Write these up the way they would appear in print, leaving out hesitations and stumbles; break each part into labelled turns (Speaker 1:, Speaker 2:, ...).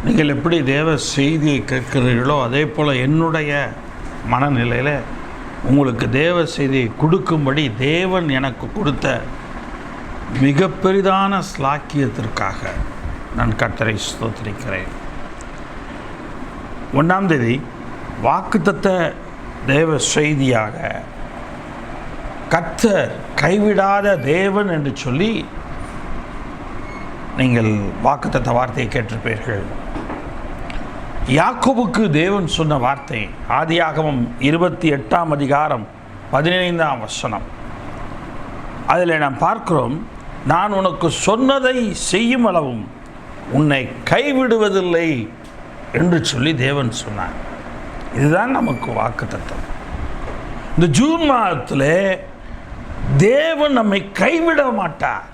Speaker 1: நீங்கள் எப்படி தேவ செய்தியை கேட்கிறீர்களோ அதே போல் என்னுடைய மனநிலையில் உங்களுக்கு தேவ செய்தியை கொடுக்கும்படி தேவன் எனக்கு கொடுத்த மிக பெரிதான ஸ்லாக்கியத்திற்காக நான் கர்த்தரை ஸ்தோத்திரிக்கிறேன். 1ஆம் தேதி வாக்குத்தத்த தேவ செய்தியாக கர்த்தர் கைவிடாத தேவன் என்று சொல்லி நீங்கள் வாக்குத்தத்த வார்த்தையை கேட்டிருப்பீர்கள். யாக்கோபுக்கு தேவன் சொன்ன வார்த்தை ஆதியாகமம் 28ஆம் அதிகாரம் 15ஆம் வசனம். அதில் நாம் பார்க்கிறோம், நான் உனக்கு சொன்னதை செய்யும் அளவும் உன்னை கைவிடுவதில்லை என்று சொல்லி தேவன் சொன்னார். இதுதான் நமக்கு வாக்குத்தத்தம். இந்த ஜூன் மாதத்தில் தேவன் நம்மை கைவிட மாட்டார்.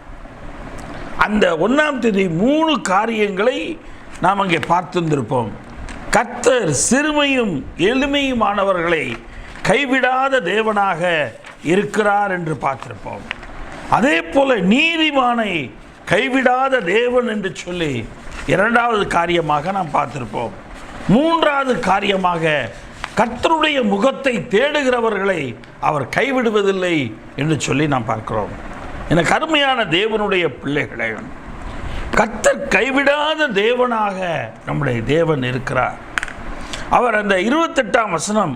Speaker 1: அந்த 1ஆம் தேதி 3 காரியங்களை நாம் அங்கே பார்த்திருந்திருப்போம். கர்த்தர் சிறுமையும் எளிமையுமானவர்களை கைவிடாத தேவனாக இருக்கிறார் என்று பார்த்திருப்போம். அதே போல நீதிமானை கைவிடாத தேவன் என்று சொல்லி 2வது காரியமாக நாம் பார்த்திருப்போம். 3வது காரியமாக கர்த்தருடைய முகத்தை தேடுகிறவர்களை அவர் கைவிடுவதில்லை என்று சொல்லி நாம் பார்க்கிறோம். எனக்கு அருமையான தேவனுடைய பிள்ளைகளே, கர்த்தர் கைவிடாத தேவனாக நம்முடைய தேவன் இருக்கிறார். அவர் அந்த 28ஆம் வசனம்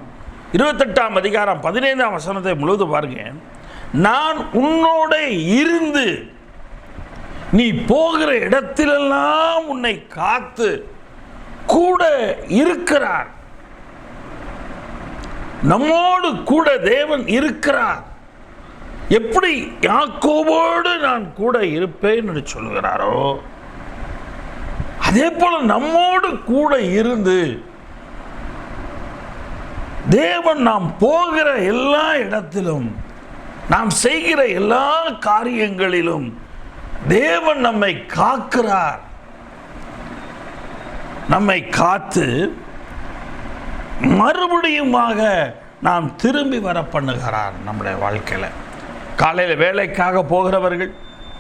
Speaker 1: 28ஆம் அதிகாரம் 15ஆம் வசனத்தை முழுது பாருங்க. நான் உன்னோட இருந்து நீ போகிற இடத்திலெல்லாம் உன்னை காத்து கூட இருக்கிறார். நம்மோடு கூட தேவன் இருக்கிறார். எப்படி யாக்கோபோடு நான் கூட இருப்பேன் என்று சொல்கிறாரோ அதே போல நம்மோடு கூட இருந்து தேவன் நாம் போகிற எல்லா இடத்திலும் நாம் செய்கிற எல்லா காரியங்களிலும் தேவன் நம்மை காக்கிறார். நம்மை காத்து மறுபடியுமாக நாம் திரும்பி வர பண்ணுகிறார். நம்முடைய வாழ்க்கையில் காலையில் வேலைக்காக போகிறவர்கள்,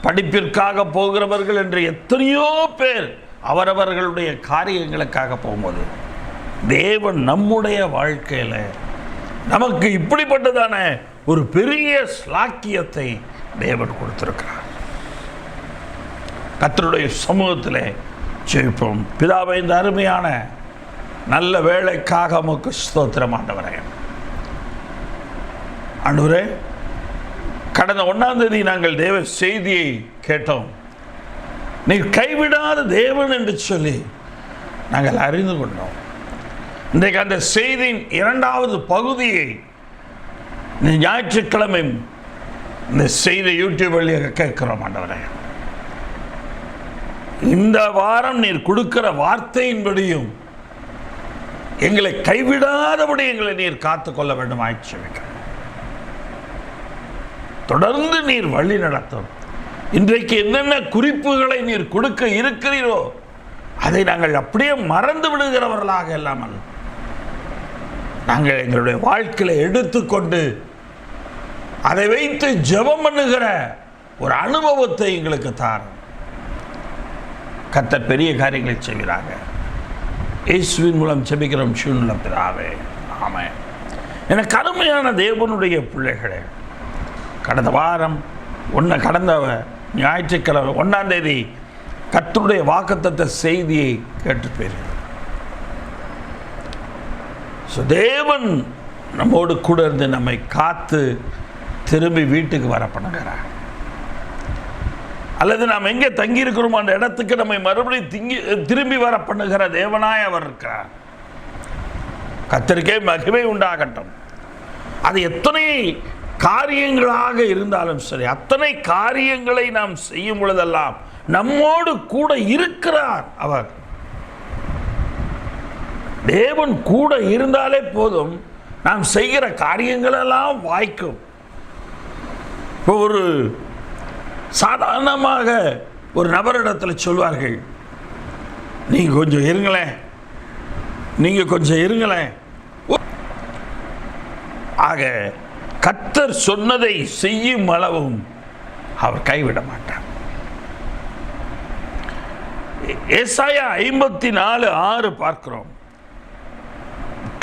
Speaker 1: படிப்பிற்காக போகிறவர்கள் என்று எத்தனையோ பேர் அவரவர்களுடைய காரியங்களுக்காக போகும்போது தேவன் நம்முடைய வாழ்க்கையில் நமக்கு இப்படிப்பட்டதான ஒரு பெரிய ஸ்லாக்கியத்தை தேவன் கொடுத்திருக்கிறார். கர்த்தருடைய சமூகத்தில் ஜெபிப்போம். பிதாவை, இந்த அருமையான நல்ல வேலைக்காக உமக்கு ஸ்தோத்திரம் ஆண்டவரே. ஆண்டவரே, கடந்த 1ஆம் தேதி நாங்கள் தேவ செய்தியை கேட்டோம். நீர் கைவிடாத தேவன் என்று சொல்லி நாங்கள் அறிந்து கொண்டோம். இன்றைக்கு அந்த செய்தியின் 2வது பகுதியை ஞாயிற்றுக்கிழமை இந்த செய்தி யூடியூப் வழியாக கேட்கிறோம். ஆண்டவரே, இந்த வாரம் நீர் கொடுக்கிற வார்த்தையின்படியும் எங்களை கைவிடாதபடி எங்களை நீர் காத்துக்கொள்ள வேண்டும். ஆட்சி தொடர்ந்து நீர் வழி நடத்தும். இன்றைக்கு என்னென்ன குறிப்புகளை நீர் கொடுக்க இருக்கிறீரோ அதை நாங்கள் அப்படியே மறந்து விடுகிறவர்களாக இல்லாமல் நாங்கள் எங்களுடைய வாழ்க்கையில் எடுத்துக்கொண்டு அதை வைத்து ஜெபம் பண்ணுகிற ஒரு அனுபவத்தை எங்களுக்கு தாரும். கர்த்தர் பெரிய காரியங்களை செய்கிறாங்க. இயேசுவின் மூலம் ஜெபிக்கிறோம் ஜீவனுள்ள பிதாவே, ஆமென். எனக்கு அருமையான தேவனுடைய பிள்ளைகளே, கடந்த வாரம் கடந்த ஞாயிற்றுக்கிழமை 1ஆம் தேதி கர்த்தருடைய வாக்குத்தத்த செய்தியை கேட்டுப்பீர்கள். தேவன் நம்மோடு கூட இருந்து நம்மை காத்து திரும்பி வீட்டுக்கு வர பண்ணுகிறார். அல்லது நாம் எங்கே தங்கி இருக்கிறோமோ அந்த இடத்துக்கு நம்மை மறுபடியும் திரும்பி வர பண்ணுகிற தேவனாய் அவர் இருக்கிறார். கர்த்தருக்கே மகிமை உண்டாகட்டும். அது எத்தனை காரியங்களாக இருந்தாலும் சரி, அத்தனை காரியங்களை நாம் செய்யும் பொழுதெல்லாம் நம்மோடு கூட இருக்கிறார் அவர். தேவன் கூட இருந்தாலே போதும், நாம் செய்கிற காரியங்கள் எல்லாம் வாய்க்கும். இப்போ ஒரு சாதாரணமாக ஒரு நபரிடத்தில் சொல்வார்கள், நீங்க கொஞ்சம் இருங்களேன், நீங்க கொஞ்சம் இருங்களேன். ஆக கர்த்தர் சொன்னதை செய்யும் அளவும் அவர் கைவிட மாட்டார். ஏசாயா 54:6 பார்க்கிறோம்.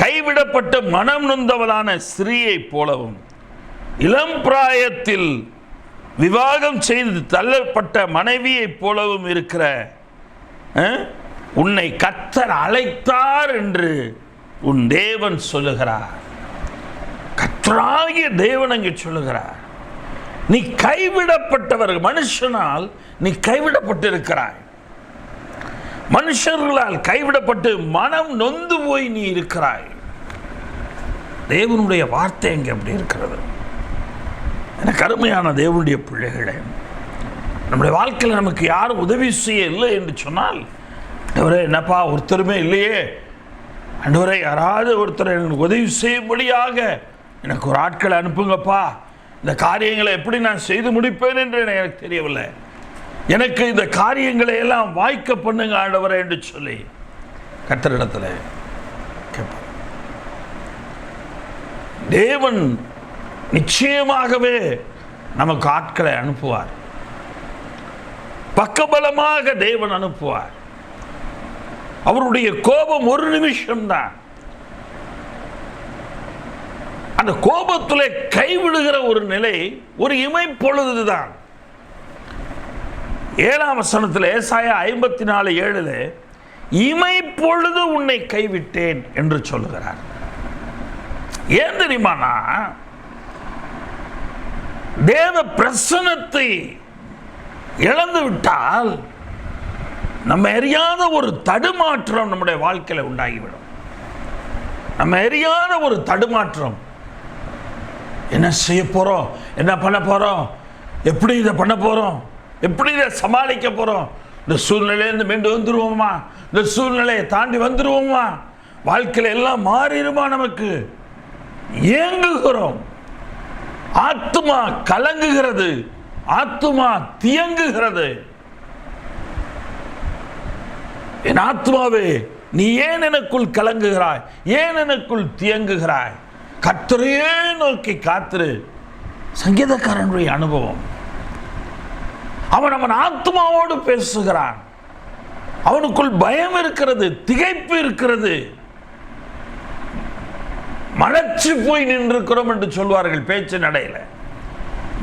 Speaker 1: கைவிடப்பட்ட மனம் நொந்தவளான ஸ்திரீயை போலவும் இளம் பிராயத்தில் விவாகம் செய்து தள்ளப்பட்ட மனைவியை போலவும் இருக்கிற உன்னை கர்த்தர் அழைத்தார் என்று உன் தேவன் சொல்லுகிறார். கர்த்தராகிய தேவன் அங்கே சொல்லுகிறார், நீ கைவிடப்பட்டவர். மனுஷனால் நீ கைவிடப்பட்டிருக்கிறாய். மனுஷர்களால் கைவிடப்பட்டு மனம் நொந்து போய் நீ இருக்கிறாய். தேவனுடைய வார்த்தை எங்கே அப்படி இருக்கிறது? எனக்கு அருமையான தேவனுடைய பிள்ளைகளே, நம்முடைய வாழ்க்கையில் நமக்கு யாரும் உதவி செய்ய இல்லை என்று சொன்னால், ஆண்டவரே என்னப்பா ஒருத்தருமே இல்லையே, ஆண்டவரே யாராவது ஒருத்தர் எனக்கு உதவி செய்யும்படியாக எனக்கு ஒரு ஆட்களை அனுப்புங்கப்பா, இந்த காரியங்களை எப்படி நான் செய்து முடிப்பேன் என்று எனக்கு தெரியவில்லை, எனக்கு இந்த காரியங்களை எல்லாம் வாய்க்க பண்ணுங்க ஆண்டவரே என்று சொல்லி கர்த்தரிடத்தில் கேட்பார். தேவன் நிச்சயமாகவே நமக்கு ஆட்களை அனுப்புவார். பக்கபலமாக தேவன் அனுப்புவார். அவருடைய கோபம் ஒரு நிமிஷம்தான். அந்த கோபத்திலே கைவிடுகிற ஒரு நிலை ஒரு இமைப்பொழுதுதான். 7ஆம் வசனத்தில் ஏசாயா 54:7 இமைப்பொழுது உன்னை கைவிட்டேன் என்று சொல்லுகிறார். ஏன் தெரியுமானா, தேவ பிரசன்னத்தை இழந்து விட்டால் நம்ம அறியாத ஒரு தடுமாற்றம் நம்முடைய வாழ்க்கையில் உண்டாகிவிடும். நம்ம அறியாத ஒரு தடுமாற்றம். என்ன செய்ய போறோம், என்ன பண்ண போறோம், எப்படி இதை பண்ண போறோம், எப்படி இதை சமாளிக்க போறோம், இந்த சூழ்நிலையிலிருந்து மீண்டு வந்துருவோமா, இந்த சூழ்நிலையை தாண்டி வந்துருவோமா, வாழ்க்கையில் எல்லாம் மாறிடுமா, நமக்கு ஏங்குகிறோம். ஆத்துமா கலங்குகிறது, ஆத்துமா தியங்குகிறது. என் ஆத்மாவே நீ ஏன் எனக்குள் கலங்குகிறாய், ஏன் எனக்குள் தியங்குகிறாய்? கர்த்தரையே நோக்கி காத்திரு. சங்கீதக்காரனுடைய அனுபவம். அவன் ஆத்மாவோடு பேசுகிறான். அவனுக்குள் பயம் இருக்கிறது, திகைப்பு இருக்கிறது. மலைச்சு போய் நின்றிருக்கிறோம் என்று சொல்வார்கள் பேச்சு நடையில்.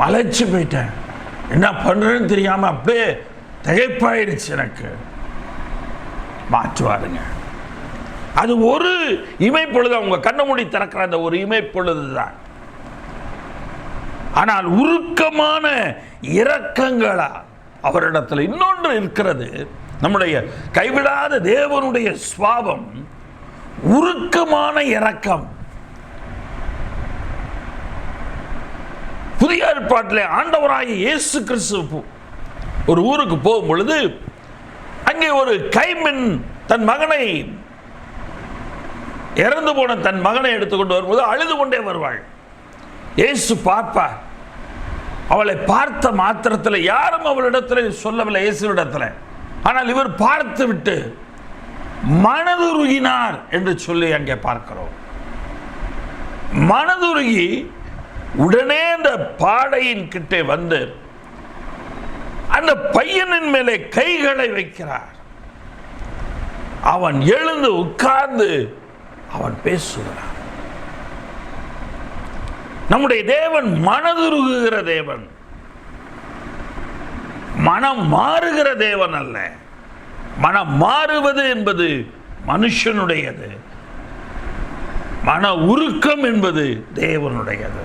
Speaker 1: மலைச்சு போயிட்டேன், என்ன பண்றேன்னு தெரியாம அப்படியே திகைப்பாயிடுச்சு எனக்கு. மாற்றுவாருங்க. அது ஒரு இமைப்பொழுது, அவங்க கண்ண மூடி திறக்கிற அந்த ஒரு இமைப்பொழுதுதான். ஆனால் உருக்கமான இரக்கங்களா அவரிடத்தில் இன்னொன்று இருக்கிறது. நம்முடைய கைவிடாத தேவனுடைய சுபாவம் உருக்கமான இரக்கம். புதிய ஏற்பாட்டிலே ஆண்டவராகிய இயேசு கிறிஸ்து ஒரு ஊருக்கு போகும் பொழுது அங்கே ஒரு கைம்பெண் தன் மகனை, இறந்து போன தன் மகனை எடுத்துக்கொண்டு வரும்போது அழுது கொண்டே வருவாள். இயேசு பார்ப்பார். அவளை பார்த்த மாத்திரத்தில் யாரும் அவளிடத்தில் சொல்லவில்லை, இயேசுவிடத்தில். ஆனால் இவர் பார்த்து விட்டு மனதுருகினார் என்று சொல்லி அங்கே பார்க்கிறோம். மனதுருகி உடனே அந்த பாடையின் கிட்டே வந்து அந்த பையனின் மேலே கைகளை வைக்கிறார். அவன் எழுந்து உட்கார்ந்து அவன் பேசுகிறான். நம்முடைய தேவன் மனதுருகுகிற தேவன், மனம் மாறுகிற தேவன் அல்ல. மனம் மாறுவது என்பது மனுஷனுடையது. மன உருக்கம் என்பது தேவனுடையது.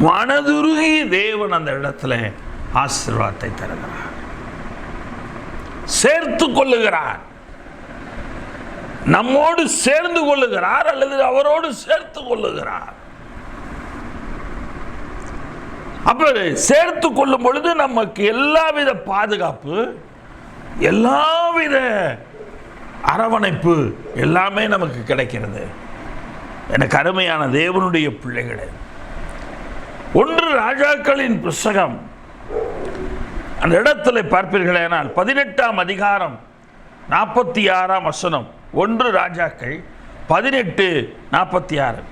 Speaker 1: மனதுருகி தேவன் அந்த இடத்துல ஆசீர்வாதத்தை தருகிறார், சேர்த்து கொள்ளுகிறார், நம்மோடு சேர்ந்து கொள்ளுகிறார் அல்லது அவரோடு சேர்த்து கொள்ளுகிறார். அப்ப சேர்த்து கொள்ளும் பொழுது நமக்கு எல்லாவித பாதுகாப்பு, எல்லாவித அரவணைப்பு எல்லாமே நமக்கு கிடைக்கிறது. எனக்கு அருமையான தேவனுடைய பிள்ளைகளே, 1 ராஜாக்களின் புத்தகம் அந்த இடத்துல பார்ப்பீர்களேனால் 18ஆம் அதிகாரம் 46ஆம் வசனம். 1 ராஜாக்கள் 18:46.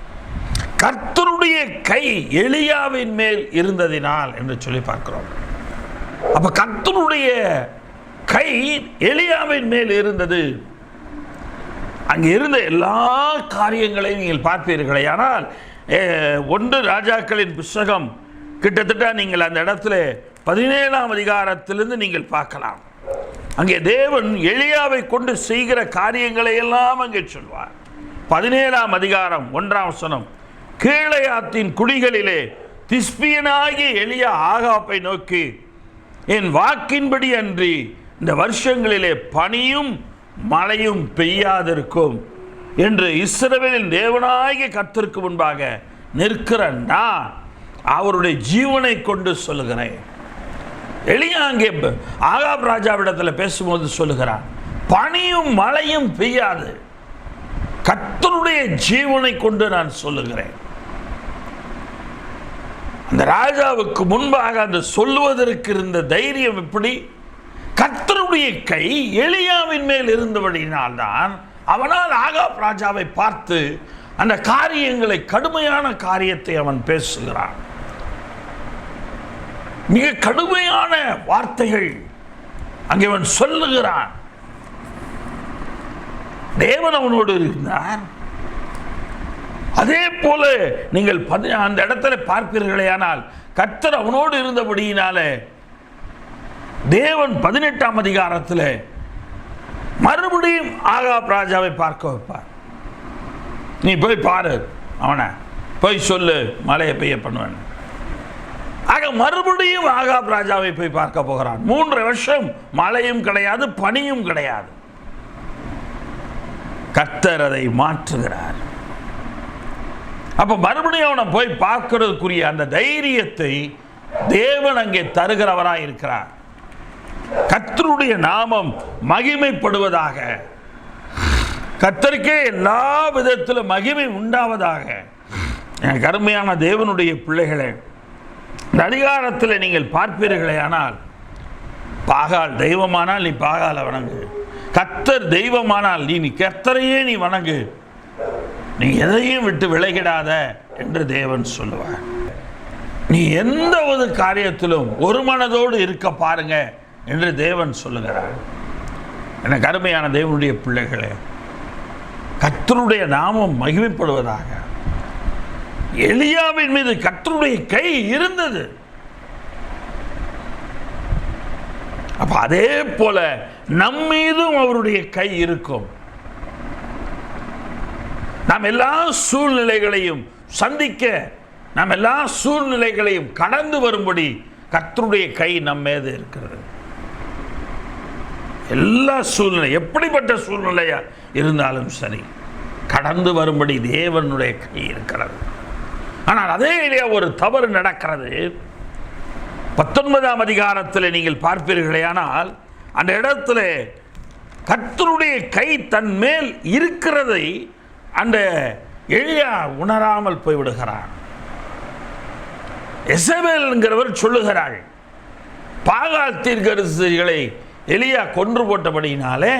Speaker 1: கர்த்தருடைய கை எலியாவின் மேல் இருந்ததினால் என்று சொல்லி பார்க்கிறோம். அப்ப கர்த்தருடைய கை எலியாவின் மேல் இருந்தது. அங்கே இருந்த எல்லா காரியங்களையும் நீங்கள் பார்ப்பீர்களே. ஆனால் 1 ராஜாக்களின் புத்தகம் கிட்டத்தட்ட நீங்கள் அந்த இடத்துல 17ஆம் அதிகாரத்திலிருந்து நீங்கள் பார்க்கலாம். அங்கே தேவன் எலியாவை கொண்டு செய்கிற காரியங்களை எல்லாம் அங்கே சொல்வார். 17ஆம் அதிகாரம் 1ஆம் வசனம். கீழையாத்தின் குடிகளிலே திஸ்பியனாகிய எலியா ஆகாப்பை நோக்கி, என் வாக்கின்படி அன்றி இந்த வருஷங்களிலே பனியும் மழையும் பெய்யாதிருக்கும் என்று இஸ்ரவேலின் தேவனாகிய கர்த்தருக்கு முன்பாக நிற்கிற நான் அவருடைய ஜீவனை கொண்டு சொல்லுகிறேன். எலியா அங்கே ஆகாப் ராஜாவிடத்தில் பேசும்போது சொல்லுகிறான், பனியும் மழையும் பெய்யாது, கர்த்தருடைய ஜீவனை கொண்டு நான் சொல்லுகிறேன். அந்த ராஜாவுக்கு முன்பாக அந்த சொல்லுவதற்கு இருந்த தைரியம் எப்படி? கர்த்தருடைய கை எலியாவின் மேல் இருந்தபடியினால்தான் அவனால் ஆகாப் ராஜாவை பார்த்து அந்த காரியங்களை, கடுமையான காரியத்தை அவன் பேசுகிறான். மிக கடுமையான வார்த்தைகள் அங்கே அவன் சொல்லுகிறான். தேவன் அவனோடு இருந்தார். அதே போல நீங்கள் அந்த இடத்துல பார்ப்பீர்களே, ஆனால் கர்த்தர் அவனோடு இருந்தபடியினாலே தேவன் 18ஆம் அதிகாரத்தில் மறுபடியும் ஆகாப் ராஜாவை பார்க்க வைப்பார். நீ போய் பாரு, அவனை போய் சொல்லு, மழையை பெய்ய பண்ணுவேன். ஆக மறுபடியும் ஆகாப் ராஜாவை போய் பார்க்க போகிறான். 3 வருஷம் மழையும் கிடையாது, பனியும் கிடையாது. கர்த்தர் அதை மாற்றுகிறார். அப்ப மறுபடியும் அவனை போய் பார்க்கிறதுக்குரிய அந்த தைரியத்தை தேவன் அங்கே தருகிறவராய் இருக்கிறார். கர்த்தருடைய நாமம் மகிமைப்படுவதாக, கர்த்தருக்கே எல்லா விதத்திலும் மகிமை உண்டாவதாக. எனக்கு அருமையான தேவனுடைய பிள்ளைகளே, இந்த அதிகாரத்தில் நீங்கள் பார்ப்பீர்களே, ஆனால் பாகால் தெய்வமானால் நீ பாகாலை வணங்கு, கர்த்தர் தெய்வமானால் நீ கர்த்தரையே நீ வணங்கு, நீ எதையும் விட்டு விலகிடாத என்று தேவன் சொல்லுவார். நீ எந்த ஒரு காரியத்திலும் ஒரு மனதோடு இருக்க பாருங்க என்று தேவன் சொல்லுகிறார். எனக்கு அருமையான தேவனுடைய பிள்ளைகளே, கர்த்தருடைய நாமம் மகிமைப்படுவதாக. எலியாவின் மீது கர்த்தருடைய கை இருந்தது. அப்ப அதே போல நம் மீதும் அவருடைய கை இருக்கும். நாம் எல்லா சூழ்நிலைகளையும் சந்திக்க, நாம் எல்லா சூழ்நிலைகளையும் கடந்து வரும்படி கர்த்தருடைய கை நம் மீது இருக்கிறது. எல்லா சூழ்நிலை, எப்படிப்பட்ட சூழ்நிலையா இருந்தாலும் சரி, கடந்து வரும்படி தேவனுடைய கை இருக்கிறது. ஆனால் அதே இல்லையா ஒரு தவறு நடக்கிறது. 19ஆம் அதிகாரத்தில் நீங்கள் பார்ப்பீர்களே, ஆனால் அந்த இடத்துல கர்த்தருடைய கை தன் மேல் இருக்கிறதை அந்த எலியா உணராமல் போய்விடுகிறார். எசபேல் என்கிறவர் சொல்லுகிறாள், பாகால் தீர்க்கதரிசிகளை எலியா கொன்று போட்டபடியினாலே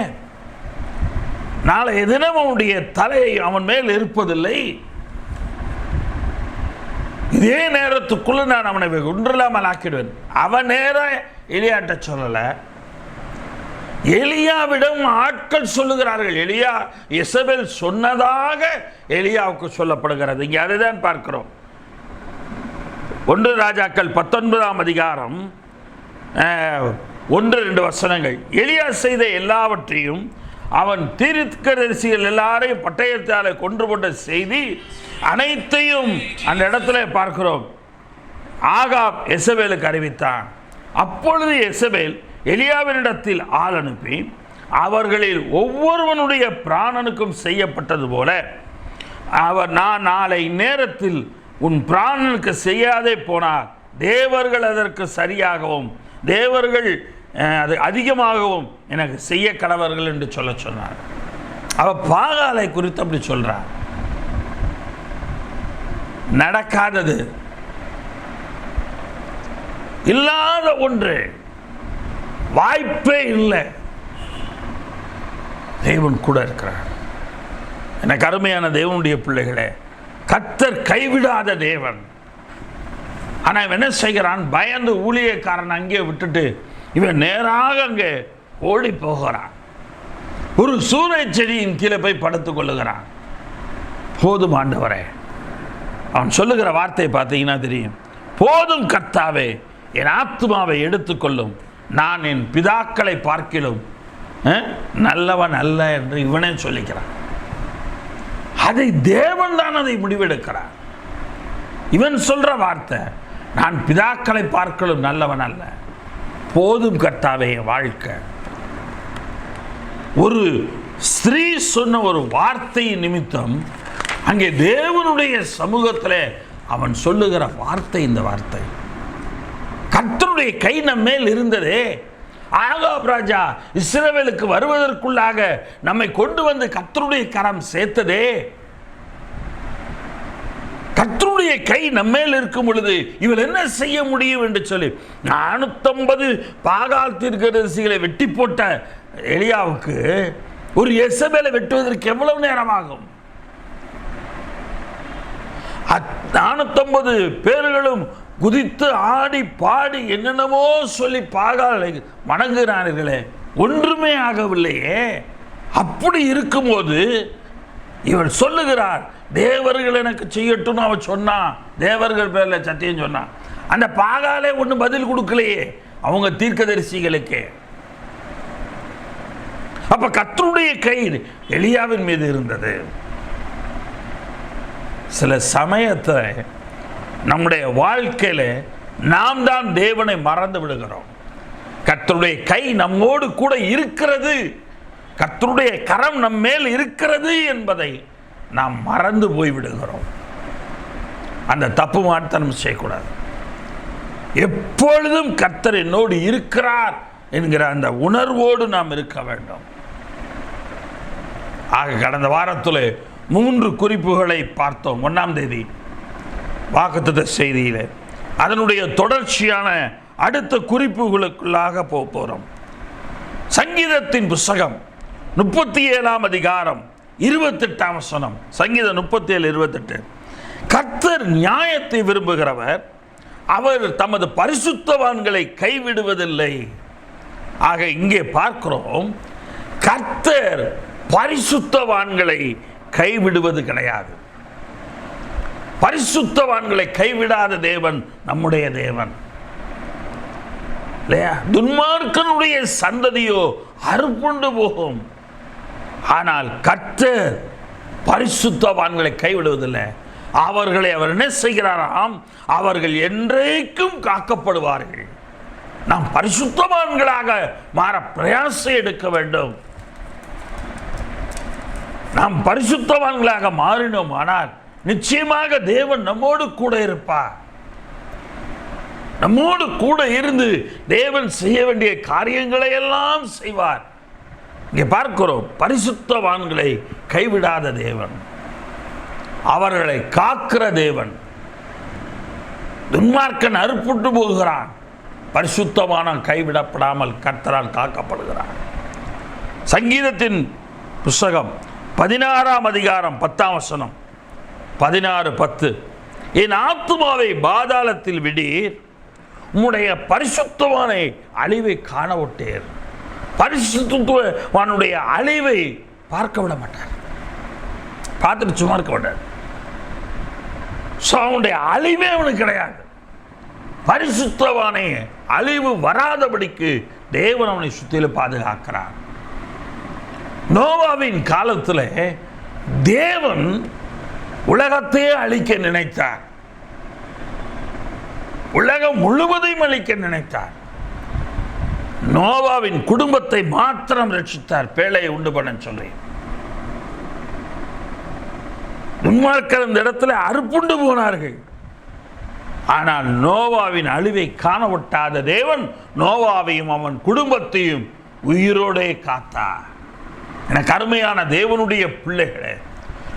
Speaker 1: நாளைய தினம் அவனுடைய தலை அவன் மேல் இருப்பதில்லை, இதே நேரத்துக்குள்ள நான் அவனை ஒன்றில்லாமல் ஆக்கிடுவேன். அவன் நேரம் எலியாட்ட சொல்லல, எலியாவிடம் ஆட்கள் சொல்லுகிறார்கள். எலியா எசபேல் சொன்னதாக எலியாவுக்கு சொல்லப்படுகிறது. இங்கே அதைதான் பார்க்கிறோம். 1 ராஜாக்கள் 19ஆம் அதிகாரம் 1-2 வசனங்கள். எலியா செய்த எல்லாவற்றையும் அவன் தீர்க்கதரிசிகள் எல்லாரையும் பட்டயத்தால் கொன்று போட்ட செய்தி அனைத்தையும் அந்த இடத்துல பார்க்கிறோம். ஆகாப் எசபேலுக்கு அறிவித்தான். அப்பொழுது எசபேல் எலியாவினிடத்தில் ஆள் அனுப்பி, அவர்களில் ஒவ்வொருவனுடைய பிராணனுக்கும் செய்யப்பட்டது போல நான் நாளை நேரத்தில் உன் பிராணனுக்கு செய்யாதே போனார் தேவர்கள் அதற்கு சரியாகவும் தேவர்கள் அது அதிகமாகவும் எனக்கு செய்ய கடவர்கள் என்று சொன்னார். அவ பாகாலை குறித்து அப்படி சொல்றார். நடக்காதது, இல்லாத ஒன்று, வாய்ப்பே இல்லை. தேவன் கூட இருக்கிறார். எனக்கு அருமையான தேவனுடைய பிள்ளைகளே, கர்த்தர் கைவிடாத தேவன். ஆனால் இவன் என்ன செய்கிறான்? பயந்து ஊழியக்காரன் அங்கே விட்டுட்டு இவன் நேராக அங்கே ஓடி போகிறான். ஒரு சூறை செடியின் கீழே போய் படுத்துக் கொள்ளுகிறான். போதும் ஆண்டவரே, அவன் சொல்லுகிற வார்த்தை பார்த்தீங்கன்னா தெரியும். போதும் கர்த்தாவே, என் ஆத்துமாவை எடுத்துக்கொள்ளும், நான் என் பிதாக்களை பார்க்கிலும் நல்லவன் அல்ல என்று இவனே சொல்லிக்கிறான். அதை தேவன் தான் அதை முடிவெடுக்கிறார். இவன் சொல்ற வார்த்தை, நான் பிதாக்களை பார்க்கலும் நல்லவன் அல்ல, போதும் கர்த்தாவே வாழ்க்கை. ஒரு ஸ்திரீ சொன்ன ஒரு வார்த்தை நிமித்தம் அங்கே தேவனுடைய சமூகத்தில் அவன் சொல்லுகிற வார்த்தை இந்த வார்த்தை. கர்த்தருடைய கை நம் மேல் இருந்ததே. ஆகாப் ராஜா இஸ்ரவேலுக்கு வருவதற்குள்ளாக நம்மை கொண்டு வந்து கர்த்தருடைய கரம் சேர்த்ததே. கர்த்தருடைய கை நம்மேல் இருக்கும் பொழுது இவள் என்ன செய்ய முடியும் என்று சொல்லி 450 பாகால் தீர்க்கதரிசிகளை வெட்டி போட்ட எலியாவுக்கு ஒரு எசபேலை வெட்டுவதற்கு எவ்வளவு நேரமாகும்? 450 பேர்களும் குதித்து ஆடி பாடி என்னென்னமோ சொல்லி பாகாலை வணங்குகிறார்களே, ஒன்றுமே ஆகவில்லையே. அப்படி இருக்கும்போது இவள் சொல்லுகிறார், தேவர்கள் எனக்கு செய்யட்டும் அவன் சொன்னான். தேவர்கள் பேர்ல சத்தியம் சொன்னான். அந்த பாகாலே ஒன்றும் பதில் கொடுக்கலையே அவங்க தீர்க்கதரிசிகளுக்கு. அப்ப கர்த்தருடைய கை எலியாவின் மீது இருந்தது. சில சமயத்தை நம்முடைய வாழ்க்கையில நாம் தான் தேவனை மறந்து விடுகிறோம். கர்த்தருடைய கை நம்மோடு கூட இருக்கிறது, கர்த்தருடைய கரம் நம் மேல் இருக்கிறது என்பதை நாம் மறந்து போய் விடுகிறோம். அந்த தப்பு மாற்றணும் செய்யக்கூடாது. எப்பொழுதும் கர்த்தர் என்னோடு இருக்கிறார் என்கிற அந்த உணர்வோடு நாம் இருக்க வேண்டும். ஆக கடந்த வாரத்தில் 3 குறிப்புகளை பார்த்தோம். 1ஆம் தேதி வாக்குத்தத்த செய்தியில் அதனுடைய தொடர்ச்சியான அடுத்த குறிப்புகளுக்குள்ளாக போகிறோம். சங்கீதத்தின் புஸ்தகம் 37ஆம் அதிகாரம் 28ஆம் வசனம். சங்கீதம் 37:28. கர்த்தர் நியாயத்தை விரும்புகிறவர், அவர் தமது பரிசுத்தவான்களை கைவிடுவதில்லை. ஆக இங்கே பார்க்கிறோம், கர்த்தர் பரிசுத்தவான்களை கைவிடுவது கிடையாது. பரிசுத்தவான்களை கைவிடாத தேவன் நம்முடைய தேவன் இல்லையா? துன்மார்க்கனுடைய சந்ததியோ அறுப்புண்டு போகும், ஆனால் கர்த்தர் பரிசுத்தவான்களை கைவிடுவதில்லை. அவர்களை அவர் என்ன செய்கிறாராம்? அவர்கள் என்றைக்கும் காக்கப்படுவார்கள். நாம் பரிசுத்தவான்களாக மாற பிரயாசம் எடுக்க வேண்டும். நாம் பரிசுத்தவான்களாக மாறினோம் ஆனால் நிச்சயமாக தேவன் நம்மோடு கூட இருப்பார். நம்மோடு கூட இருந்து தேவன் செய்ய வேண்டிய காரியங்களை எல்லாம் செய்வார். இங்கே பார்க்கிறோம், பரிசுத்தவான்களை கைவிடாத தேவன், அவர்களை காக்கிற தேவன். துன்மார்க்கன் அறுப்புட்டு போகிறான், பரிசுத்தவான் கைவிடப்படாமல் கர்த்தரால் காக்கப்படுகிறான். சங்கீதத்தின் புஸ்தகம் 16ஆம் அதிகாரம் 10ஆம் வசனம். 16:10. என் ஆத்துமாவை பாதாளத்தில் விடீர், உம்முடைய பரிசுத்தவானை அழிவை காண விட்டீர். பரிசுத்தவானுடைய அழிவை பார்க்க விட மாட்டார். பார்த்துட்டு சும்மா இருக்க மாட்டார். அவனுடைய அழிவே அவனுக்கு கிடையாது. பரிசுத்தவானை அழிவு வராதபடிக்கு தேவன் அவனை சுத்தியில பாதுகாக்கிறார். நோவாவின் காலத்தில் தேவன் உலகத்தையே அழிக்க நினைத்தார். உலகம் முழுவதையும் அழிக்க நினைத்தார். நோவாவின் குடும்பத்தை மாத்திரம் ரட்சித்தார், பேழையை உண்டு பண்ண சொல்லி. துன்மார்க்கர் இந்த இடத்துல அறுப்புண்டு போனார்கள். ஆனால் நோவாவின் அழிவை காணவிட்டாத தேவன் நோவாவையும் அவன் குடும்பத்தையும் உயிரோடே காத்தார். எனக்கு அருமையான தேவனுடைய பிள்ளைகளே,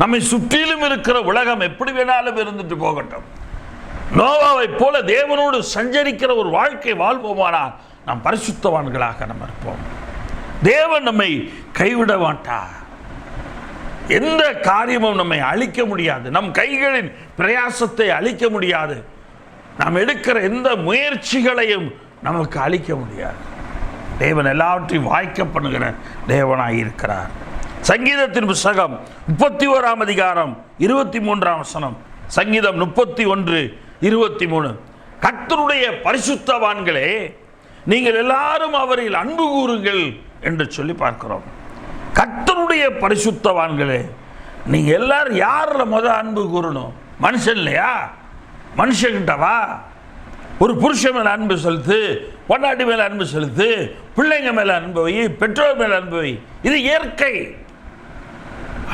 Speaker 1: நம்மை சுற்றிலும் இருக்கிற உலகம் எப்படி வேணாலும் இருந்துட்டு போகட்டும், நோவாவை போல தேவனோடு சஞ்சரிக்கிற ஒரு வாழ்க்கை வாழ்வோமானால் நாம் பரிசுத்தவான்களாக நம்ம இருப்போம். தேவன் நம்மை கைவிட மாட்டார். எந்த காரியமும் நம்மை அழிக்க முடியாது. நம் கைகளின் பிரயாசத்தை அழிக்க முடியாது. நாம் எடுக்கிற எந்த முயற்சிகளையும் நமக்கு அழிக்க முடியாது. தேவன் எல்லாவற்றையும் வாய்க்க பண்ணுகிற தேவனாய் இருக்கிறார். சங்கீதத்தின் புத்தகம் 31 அதிகாரம் 23 வசனம். சங்கீதம் 31:23. கர்த்தருடைய பரிசுத்தவான்களே, நீங்கள் எல்லாரும் அவரில் அன்பு கூறுங்கள் என்று சொல்லி பார்க்கிறோம். கர்த்தருடைய பரிசுத்தவான்களே, நீங்க எல்லாரும் யாரில் அன்பு கூறணும்? மனுஷன் இல்லையா? மனுஷங்கிட்டவா? ஒரு புருஷன் மேல அன்பு செலுத்து, பொண்டாட்டி மேல அன்பு செலுத்து, பிள்ளைங்க மேல அன்பு வை, பெற்றோர் மேல அன்பு வை. இது இயற்கை.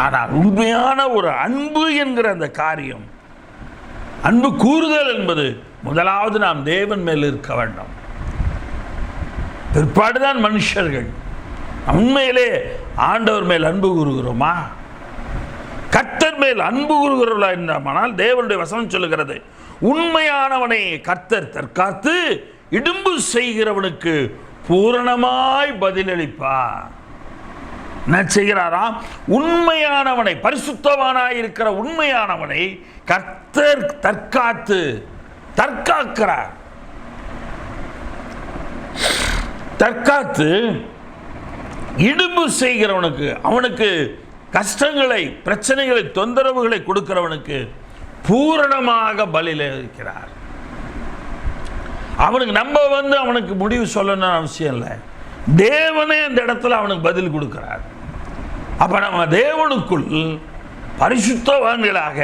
Speaker 1: ஆனால் உண்மையான ஒரு அன்பு என்கிற அந்த காரியம், அன்பு கூறுதல் என்பது முதலாவது நாம் தேவன் மேல் இருக்க வேண்டும். பிற்பாடுதான் மனுஷர்கள். உண்மையிலே ஆண்டவர் மேல் அன்பு கூறுகிறோமா? கர்த்தர் மேல் அன்பு கூறுகிறவர்களா என்றால் தேவனுடைய வசனம் சொல்லுகிறது, உண்மையானவனை கர்த்தர் தற்காத்து இடும்பு செய்கிறவனுக்கு பூரணமாய் பதிலளிப்பார். என்ன செய்கிறாராம்? உண்மையானவனை, பரிசுத்தவானாய் இருக்கிற உண்மையானவனை கர்த்தர் தற்காக்கிறார். தற்காத்து இடும்பு செய்கிறவனுக்கு, அவனுக்கு கஷ்டங்களை, பிரச்சனைகளை, தொந்தரவுகளை கொடுக்கிறவனுக்கு பூரணமாக பலியில் இருக்கிறார். அவனுக்கு நம்ம அவனுக்கு முடிவு சொல்லணும்னு அவசியம் இல்லை. தேவனே அந்த இடத்துல அவனுக்கு பதில் கொடுக்கிறார். அப்ப நம்ம தேவனுக்குள் பரிசுத்தவான்களாக,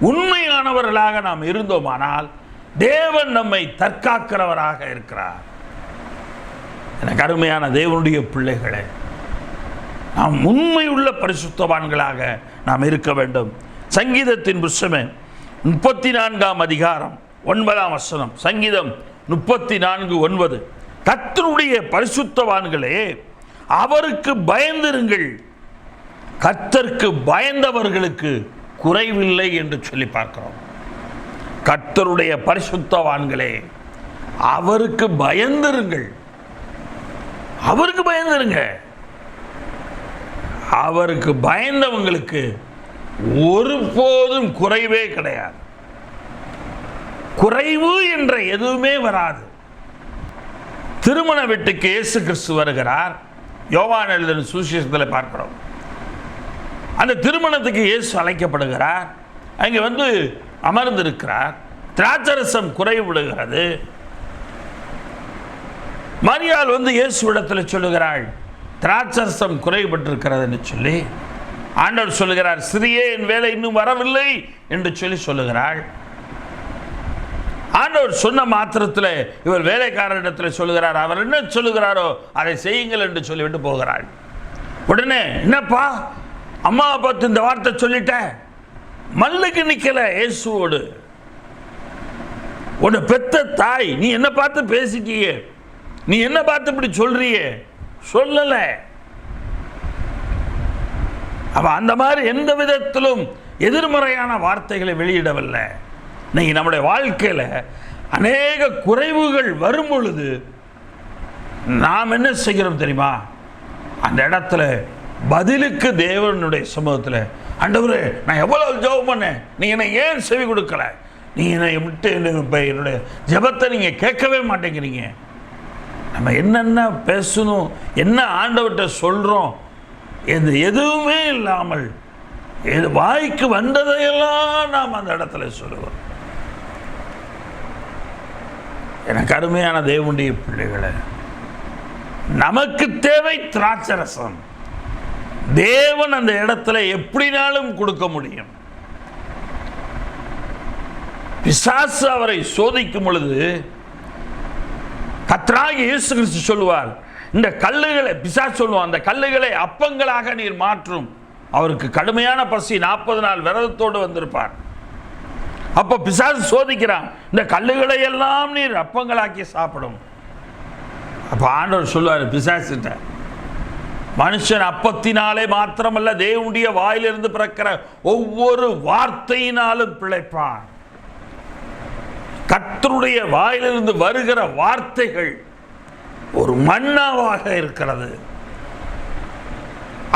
Speaker 1: உண்மையானவர்களாக நாம் இருந்தோமானால் தேவன் நம்மை தற்காக்கிறவராக இருக்கிறார். எனக்கு அருமையான தேவனுடைய பிள்ளைகளே, நாம் உண்மையுள்ள பரிசுத்தவான்களாக நாம் இருக்க வேண்டும். சங்கீதத்தின் புத்தகம் 34 அதிகாரம் 9 வசனம். சங்கீதம் 34:9. கர்த்தருடைய பரிசுத்தவான்களே, அவருக்கு பயந்திருங்கள், கர்த்தருக்கு பயந்தவர்களுக்கு குறைவில்லை என்று சொல்லி பார்க்கிறோம். கர்த்தருடைய பரிசுத்தவான்களே, அவருக்கு பயந்திருங்கள். அவருக்கு பயந்திருங்க. அவருக்கு பயந்தவங்களுக்கு ஒருபோதும் குறைவே கிடையாது. குறைவு என்ற எதுவுமே வராது. திருமண வீட்டுக்கு இயேசு கிறிஸ்து வருகிறார். யோவான் எழுதின சுவிசேஷத்தில் பார்க்கிறோம். அந்த திருமணத்துக்கு இயேசு அழைக்கப்படுகிறார். அங்கே அமர்ந்திருக்கிறார். திராட்சரசம் குறைவு விடுகிறது. மரியாள் இயேசுவிடத்தில் சொல்லுகிறாள், திராட்சரசம் குறைபட்டிருக்கிறது என்று சொல்லி. ஆண்டவர் சொல்லுகிறார், சிறியே, என் வேலை இன்னும் வரவில்லை என்று சொல்லுகிறாள். ஆண்டவர் சொன்ன மாத்திரத்தில் இவர் வேலைக்காரரிடத்தில் சொல்லுகிறார், அவர் என்ன சொல்லுகிறாரோ அதை செய்யுங்கள் என்று சொல்லிவிட்டு போகிறாள். உடனே, என்னப்பா அம்மா பார்த்து இந்த வார்த்தை சொல்லிட்ட, மல்லுக்கு நிக்கல இயேசுவோடு. உன்னை பெத்த தாய், நீ என்ன பார்த்து பேசிட்டியே, நீ என்ன பார்த்து இப்படி சொல்றியே, சொல்லல. அவ அந்த மாதிரி எந்த விதத்திலும் எதிர்மறையான வார்த்தைகளை வெளியிடவில்லை. இன்னைக்கு நம்முடைய வாழ்க்கையில் அநேக குறைவுகள் வரும் பொழுது நாம் என்ன செய்கிறோம் தெரியுமா? அந்த இடத்துல பதிலுக்கு தேவனுடைய சமூகத்தில், ஆண்டவரே நான் எவ்வளவு ஜெபம் பண்ணேன், நீ என்னை ஏன் செவி கொடுக்கல, நீ என்னை விட்டு என்னுடைய ஜெபத்தை நீங்கள் கேட்கவே மாட்டேங்கிறீங்க. நம்ம என்னென்ன பேசணும், என்ன ஆண்டவர்கிட்ட சொல்கிறோம், எதுவுமே இல்லாமல் வாய்க்கு வந்ததையெல்லாம் நாம் அந்த இடத்துல சொல்லுவோம். எனக்கு அருமையான தேவனுடைய பிள்ளைகளை, நமக்கு தேவை திராட்சரசம். தேவன் அந்த இடத்துல எப்படினாலும் கொடுக்க முடியும். பிசாசு அவரை சோதிக்கும் பொழுது கர்த்தராகிய இயேசு கிறிஸ்து சொல்லுவார், இந்த கல்லுகளை, பிசாசு சொல்லுவான், அந்த கல்லுகளை அப்பங்களாக நீர் மாற்றும். அவருக்கு கடுமையான பசி, 40 நாள் விரதத்தோடு வந்திருப்பார். அப்ப பிசாசு சோதிக்கிறான், இந்த கல்லுகளை எல்லாம் நீர் அப்பங்களாக்கி சாப்பிடும். அப்ப ஆண்டவர் சொல்லுவார் பிசாசுட்ட, மனுஷன் அப்பத்தினாலே மாத்திரமல்ல தேவனுடைய வாயிலிருந்து பிறக்கிற ஒவ்வொரு வார்த்தையினாலும் பிழைப்பான். கர்த்தருடைய வாயிலிருந்து வருகிற வார்த்தைகள் ஒரு மன்னாவாக இருக்கிறது.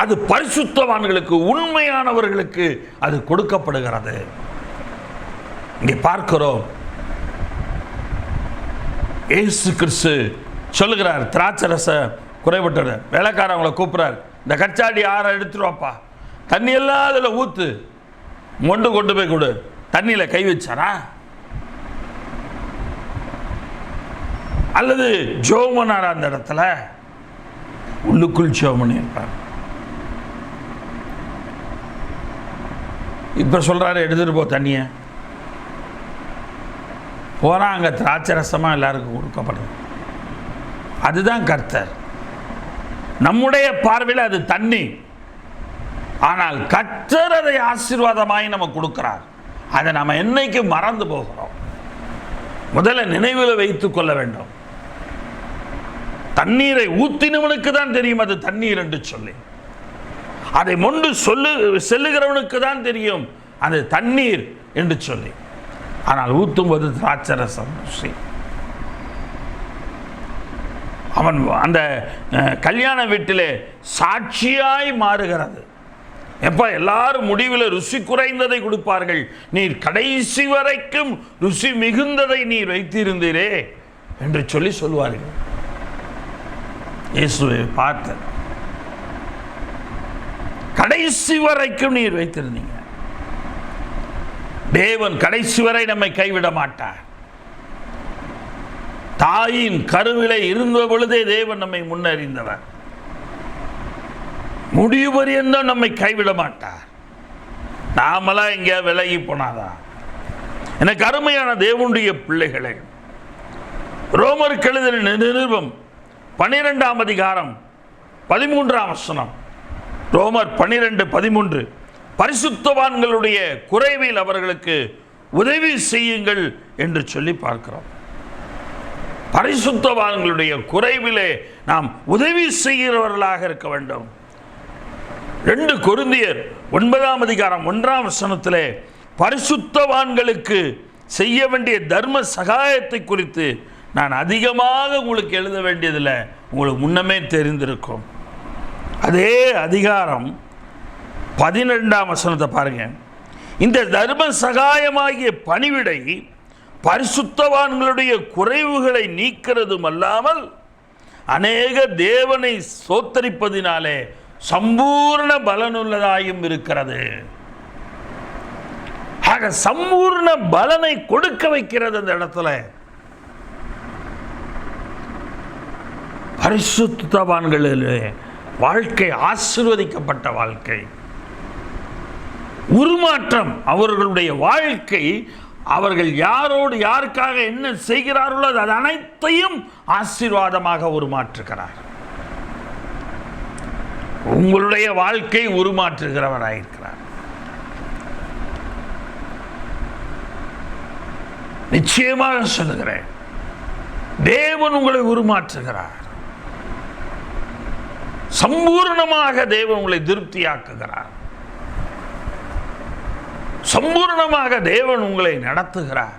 Speaker 1: அது பரிசுத்தவான்களுக்கு, உண்மையானவர்களுக்கு அது கொடுக்கப்படுகிறது. இங்கே பார்க்கிறோம், இயேசு கிறிஸ்து சொல்லுகிறார், திராட்சரச குறைபட்டது வேலைக்காரவங்களை கூப்பிடுறார், இந்த கச்சாடி ஆற எடுத்துருவாப்பா, தண்ணி எல்லாம் அதில் ஊத்து, மொண்டு கொண்டு போய் கொடு. தண்ணியில் கை வச்சாரா? அல்லது ஜோமனார் அந்த இடத்துல உள்ளுக்குள் ஜோமன் இருப்பார். இப்ப சொல்றாரு, எடுத்துட்டு போ தண்ணிய. போனா அங்க திராட்சரசமா எல்லாருக்கும் கொடுக்கப்படுது. அதுதான் கர்த்தர். நம்முடைய பார்வையில் அது தண்ணி, ஆனால் கர்த்தர் அதை ஆசீர்வாதமாய் நம்ம கொடுக்கிறார். அதை நம்ம என்னைக்கு மறந்து போகிறோம். முதல்ல நினைவில் வைத்துக் கொள்ள வேண்டும். தண்ணீரை ஊத்தினவனுக்கு தான் தெரியும் அது தண்ணீர் என்று சொல்லி, அதை மொண்டு செல்லுகிறவனுக்கு தான் தெரியும் அது தண்ணீர் என்று சொல்லி. ஆனால் ஊத்தும் போது திராட்சரசம் அவன் அந்த கல்யாண வீட்டிலே சாட்சியாய் மாறுகிறது. எப்ப எல்லாரும் முடிவில் ருசி குறைந்ததை கொடுப்பார்கள், நீர் கடைசி வரைக்கும் ருசி மிகுந்ததை நீர் வைத்திருந்தீரே என்று சொல்லி சொல்வார்கள். இயேசுவை பார்த்து கடைசி வரைக்கும் நீர் வைத்திருந்தீங்க. தேவன் கடைசி வரை நம்மை கைவிட மாட்டார். தாயின் கருவிலே இருந்த பொழுதே தேவன் நம்மை முன்னறிந்தவர். முடிவு பரியந்தம் நம்மை கைவிட மாட்டார். நாமெல்லாம் எங்க விலகி போனாதான். எனக்கு அருமையான தேவனுடைய பிள்ளைகளே, ரோமருக்கு எழுதின நிருபம் 12ஆம் அதிகாரம் 13ஆம் வசனம். ரோமர் 12:13, பரிசுத்தவான்களுடைய குறைவில் அவர்களுக்கு உதவி செய்யுங்கள் என்று சொல்லி பார்க்கிறோம். பரிசுத்தவான்களுடைய குறைவிலே நாம் உதவி செய்கிறவர்களாக இருக்க வேண்டும். 2 கொரிந்தியர் 9ஆம் அதிகாரம் 1ஆம் வசனத்திலே பரிசுத்தவான்களுக்கு செய்ய வேண்டிய தர்ம சகாயத்தை குறித்து நான் அதிகமாக உங்களுக்கு எழுத வேண்டியதில்லை, உங்களுக்கு முன்னமே தெரிந்திருக்கும். அதே அதிகாரம் 12ஆம் வசனத்தை பாருங்க. இந்த தர்ம சகாயமாகிய பணிவிடை பரிசுத்தவான்களுடைய குறைவுகளை நீக்கிறதும் அல்லாமல் அநேக தேவனை சோத்தரிப்பதினாலே சம்பூர்ண பலனுள்ளதாயும் இருக்கிறது. ஆக சம்பூர்ண பலனை கொடுக்க வைக்கிறது. அந்த இடத்துல பரிசுத்தவான்களிலே வாழ்க்கை ஆசீர்வதிக்கப்பட்ட வாழ்க்கை, உருமாற்றம். அவர்களுடைய வாழ்க்கை, அவர்கள் யாரோடு யாருக்காக என்ன செய்கிறார்களோ அது அனைத்தையும் ஆசீர்வாதமாக உருமாற்றுகிறார். உங்களுடைய வாழ்க்கை உருமாற்றுகிறவராயிருக்கிறார். நிச்சயமாக சொல்லுகிறேன், தேவன் உங்களை உருமாற்றுகிறார். சம்பூர்ணமாக தேவன் உங்களை திருப்தியாக்குகிறார். சம்பூர்ணமாக தேவன் உங்களை நடத்துகிறார்.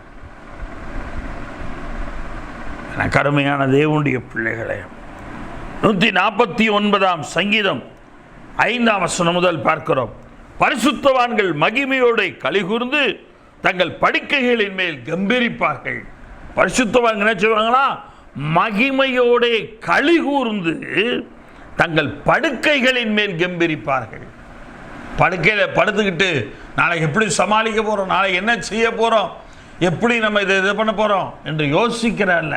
Speaker 1: கருமையான தேவனுடைய பிள்ளைகளே, 149ஆம் சங்கீதம் 5ஆம் வசனம் முதல் பார்க்கிறோம். பரிசுத்தவான்கள் மகிமையோடு கலிகூர்ந்து தங்கள் படுக்கைகளின் மேல் கம்பீரிப்பார்கள். பரிசுத்தவான்கள் என்ன செய்வாங்களா? மகிமையோடு கலிகூர்ந்து தங்கள் படுக்கைகளின் மேல் கம்பீரிப்பார்கள். படுக்கையில் படுத்துக்கிட்டு நாளைக்கு எப்படி சமாளிக்க போகிறோம், நாளைக்கு என்ன செய்ய போகிறோம், எப்படி நம்ம இதை பண்ண போகிறோம் என்று யோசிக்கிறல்ல.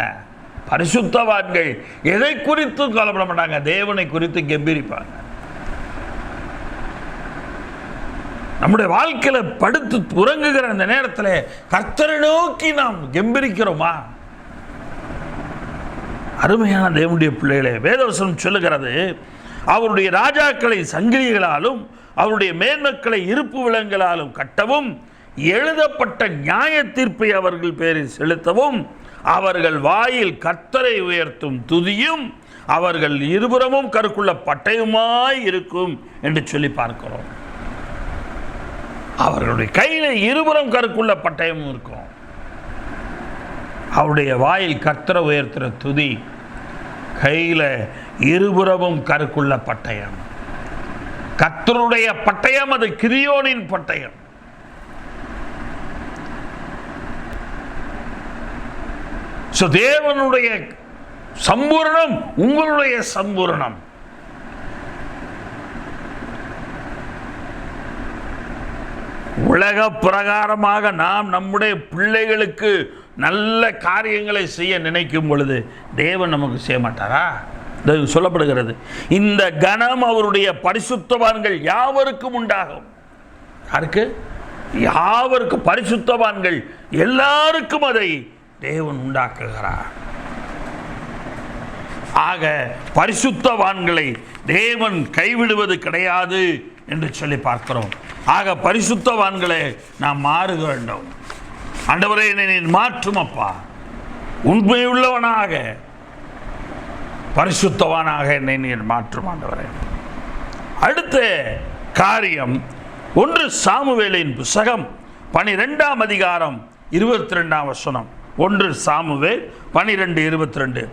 Speaker 1: பரிசுத்தவான்கள் எதை குறித்து கவலைப்பட மாட்டாங்க, தேவனை குறித்து கம்பீரிப்பாங்க. நம்முடைய வாழ்க்கையில் படுத்து உறங்குகிற அந்த நேரத்தில் கர்த்தரை நோக்கி நாம் கெம்பீரிக்கிறோமா? அருமையான தேவனுடைய பிள்ளைகளே, வேதவசனம் சொல்லுகிறது, அவருடைய ராஜாக்களை சங்கிலிகளாலும் அவருடைய மேன்மக்களை இருப்பு விலங்குகளாலும் கட்டவும், எழுதப்பட்ட நியாய தீர்ப்பை அவர்கள் பேரில் செலுத்தவும், அவர்கள் வாயில் கர்த்தரை உயர்த்தும் துதியும் அவர்கள் இருபுறமும் கருக்குள்ள பட்டயமாய் இருக்கும் என்று சொல்லி பார்க்கிறோம். அவர்களுடைய கையில் இருபுறம் கருக்குள்ள பட்டயமும் இருக்கும். அவருடைய வாயில் கர்த்தரை உயர்த்துற துதி, கையில் இருபுறமும் கருக்குள்ள பட்டயம். கர்த்தருடைய பட்டயம், அது கிரியோனின் பட்டயம். தேவனுடைய சம்பூரணம் உங்களுடைய சம்பூரணம். உலக பிரகாரமாக நாம் நம்முடைய பிள்ளைகளுக்கு நல்ல காரியங்களை செய்ய நினைக்கும் பொழுது தேவன் நமக்கு செய்ய மாட்டாரா? சொல்லப்படுகிறது, இந்த கணம் அவருடைய பரிசுத்தவான்கள் யாவருக்கும் உண்டாகும். யாருக்கு? யாவருக்கு, பரிசுத்தவான்கள் எல்லாருக்கும் அதை தேவன் உண்டாக்குகிறார். ஆக பரிசுத்தவான்களை தேவன் கைவிடுவது கிடையாது என்று சொல்லி பார்க்கிறோம். ஆக பரிசுத்தவான்களை நாம் மாறுக வேண்டும். ஆண்டவரே, என்னை மாற்றும் அப்பா, உண்மையுள்ளவனாக பரிசுத்தவானாக என்னை நீர் மாற்றும் ஆண்டவரே. அடுத்த காரியம் 1 சாமுவேலின் புத்தகம் 12ஆம் அதிகாரம் 22ஆம் வசனம். 1 சாமுவேல் 12:22.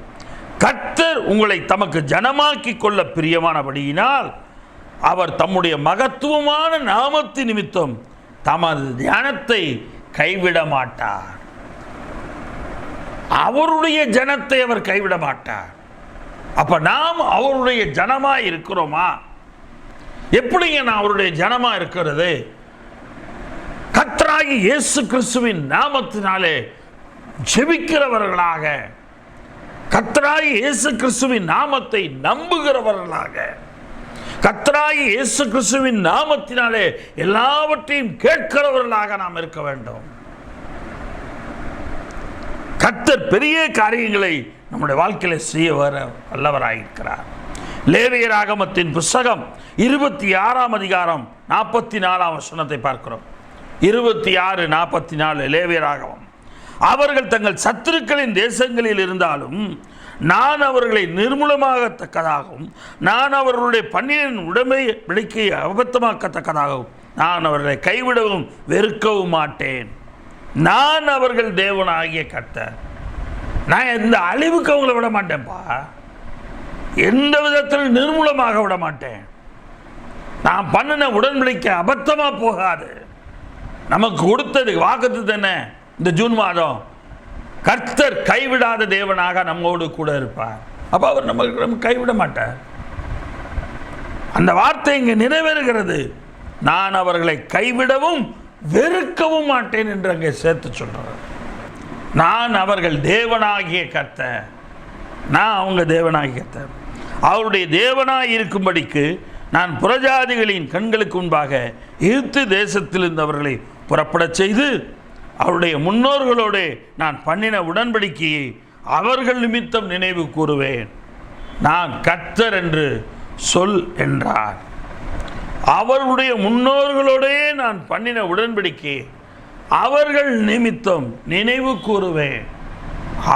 Speaker 1: கர்த்தர் உங்களை தமக்கு ஜனமாக்கி கொள்ள பிரியமானபடியினால் அவர் தம்முடைய மகத்துவமான நாமத்தின் நிமித்தம் தமது தியானத்தை கைவிட மாட்டார். அவருடைய ஜனத்தை அவர் கைவிட மாட்டார். அப்ப நாம் அவருடைய ஜனமா இருக்கிறோமா? எப்படிங்க நான் அவருடைய ஜனமா இருக்கிறது? கர்த்தராகிய இயேசு கிறிஸ்துவின் நாமத்தினாலே ஜெபிக்கிறவர்களாக, கர்த்தராகிய இயேசு கிறிஸ்துவின் நாமத்தை நம்புகிறவர்களாக, கர்த்தராகிய இயேசு கிறிஸ்துவின் நாமத்தினாலே எல்லாவற்றையும் கேட்கிறவர்களாக நாம் இருக்க வேண்டும். கர்த்தர் பெரிய காரியங்களை நம்முடைய வாழ்க்கையில் செய்ய வல்லவராயிருக்கிறார். லேவியராகமத்தின் புத்தகம் 26ஆம் அதிகாரம் 44ஆம் வசனத்தை பார்க்கிறோம். 26:44 லேவியராகமம். அவர்கள் தங்கள் சத்துருக்களின் தேசங்களில் இருந்தாலும் நான் அவர்களை நிர்மூலமாகத்தக்கதாகவும், நான் அவர்களுடைய பன்னியின் உடைமை விலைக்கு அபத்தமாக்கத்தக்கதாகவும் நான் அவர்களை கைவிடவும் வெறுக்கவும் மாட்டேன். நான் அவர்கள் தேவனாகிய கர்த்தர். நான் எந்த அழிவுக்கு அவங்களை விட மாட்டேன்ப்பா. எந்த விதத்தில் நிர்மூலமாக விட மாட்டேன். நான் பண்ணின உடன்படிக்கை அபத்தமா போகாது. நமக்கு கொடுத்தது வாக்குத்தத்தம் என்ன? இந்த ஜூன் மாதம் கர்த்தர் கைவிடாத தேவனாக நம்மோடு கூட இருப்பார். அப்ப அவர் நம்ம கைவிட மாட்டார். அந்த வார்த்தை இங்கே நிறைவேறுகிறது. நான் அவர்களை கைவிடவும் வெறுக்கவும் மாட்டேன் என்று அங்கே சேர்த்து சொல்றார். நான் அவர்கள் தேவனாகிய கர்த்தர். நான் அவங்க தேவனாகிய கர்த்தர். அவருடைய தேவனாய் இருக்கும்படிக்கு நான் புறஜாதிகளின் கண்களுக்கு முன்பாக எகிப்து தேசத்தில் இருந்தவர்களை புறப்படச் செய்து அவருடைய முன்னோர்களோடு நான் பண்ணின உடன்படிக்கையை அவர்கள் நிமித்தம் நினைவு கூறுவேன். நான் கர்த்தர் என்று சொல் என்றார். அவர்களுடைய முன்னோர்களோடே நான் பண்ணின உடன்படிக்கையை அவர்கள் நிமித்தம் நினைவு கூறுவேன்.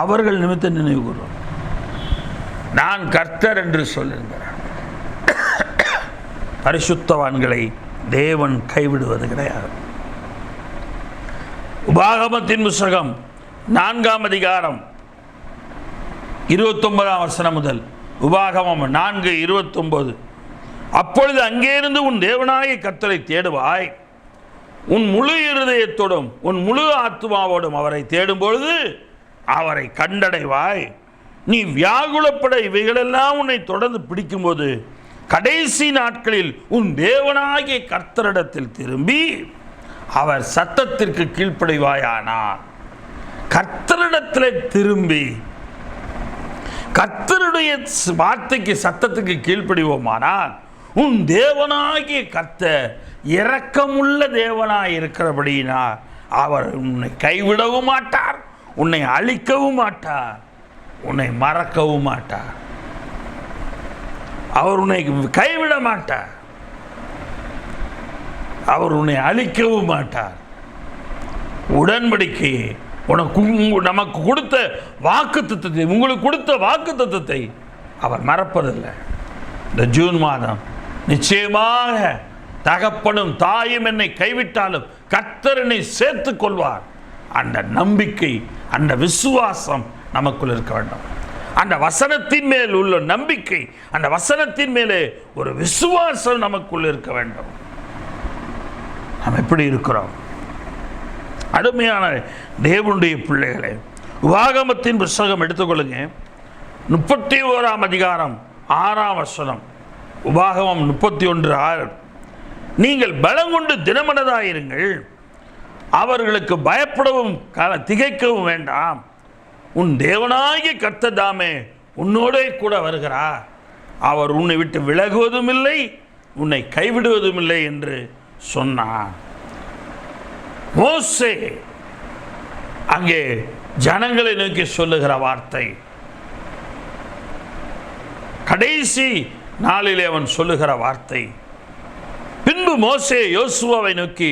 Speaker 1: அவர்கள் நிமித்தம் நினைவு கூறுவேன். நான் கர்த்தர் என்று சொல்லுகிறார். பரிசுத்தவான்களை தேவன் கைவிடுவது கிடையாது. உபாகமத்தின் புத்தகம் 4ஆம் அதிகாரம் 29ஆம் வசனம் முதல். உபாகமம் 4:29. அப்பொழுது அங்கேயிருந்து உன் தேவனாகிய கர்த்தரை தேடுவாய், உன் முழு இருதயத்தோடும் உன் முழு ஆத்துமாவோடும் அவரை தேடும் பொழுது அவரை கண்டடைவாய். நீ வியாகுலப்பட இவைகளெல்லாம் உன்னை தொடர்ந்து பிடிக்கும்போது கடைசி நாட்களில் உன் தேவனாகிய கர்த்தரிடத்தில் திரும்பி அவர் சத்தத்திற்கு கீழ்ப்படிவாயானார். கர்த்தரிடத்தில் திரும்பி கர்த்தருடைய வார்த்தைக்கு சத்தத்துக்கு கீழ்ப்படிவோமானால் உன் தேவனாகிய கர்த்தர் இரக்கமுள்ள தேவனாய் இருக்கிறபடினா அவர் உன்னை கைவிடவும் மாட்டார், உன்னை அழிக்கவும் மாட்டார், உன்னை மறக்கவும் மாட்டார். அவர் உன்னை கைவிட மாட்டார், அவர் உன்னை அழிக்கவும் மாட்டார். உடன்படிக்கையை உனக்கு நமக்கு கொடுத்த வாக்குத்தத்தத்தை, உங்களுக்கு கொடுத்த வாக்குத்தத்தத்தை அவர் மறப்பதில்லை. இந்த ஜூன் மாதம் நிச்சயமாக தகப்பனும் தாயும் என்னை கைவிட்டாலும் கர்த்தர் என்னை சேர்த்துக் கொள்வார். அந்த நம்பிக்கை, அந்த விசுவாசம் நமக்குள் இருக்க வேண்டும். அந்த வசனத்தின் மேல் உள்ள நம்பிக்கை, அந்த வசனத்தின் மேலே ஒரு விசுவாசம் நமக்குள் இருக்க வேண்டும். நாம் எப்படி இருக்கிறோம்? அருமையான தேவனுடைய பிள்ளைகளே, உபாகமத்தின் புத்தகம் எடுத்துக்கொள்ளுங்க. 31ஆம் அதிகாரம் 6ஆம் வசனம். உபாகமம் 31:6. நீங்கள் பலங்கொண்டு திடமனதாயிருங்கள், அவர்களுக்கு பயப்படவும் திகைக்கவும் வேண்டாம். உன் தேவனாகிய கர்த்தர் தாமே உன்னோடே கூட வருகிறார். அவர் உன்னை விட்டு விலகுவதும் இல்லை, உன்னை கைவிடுவதும் இல்லை என்று சொன்னார். மோசே அங்கே ஜனங்களை நோக்கி சொல்லுகிற வார்த்தை, கடைசி நாளிலே அவன் சொல்லுகிற வார்த்தை. பின்பு மோசே யோசுவாவை நோக்கி,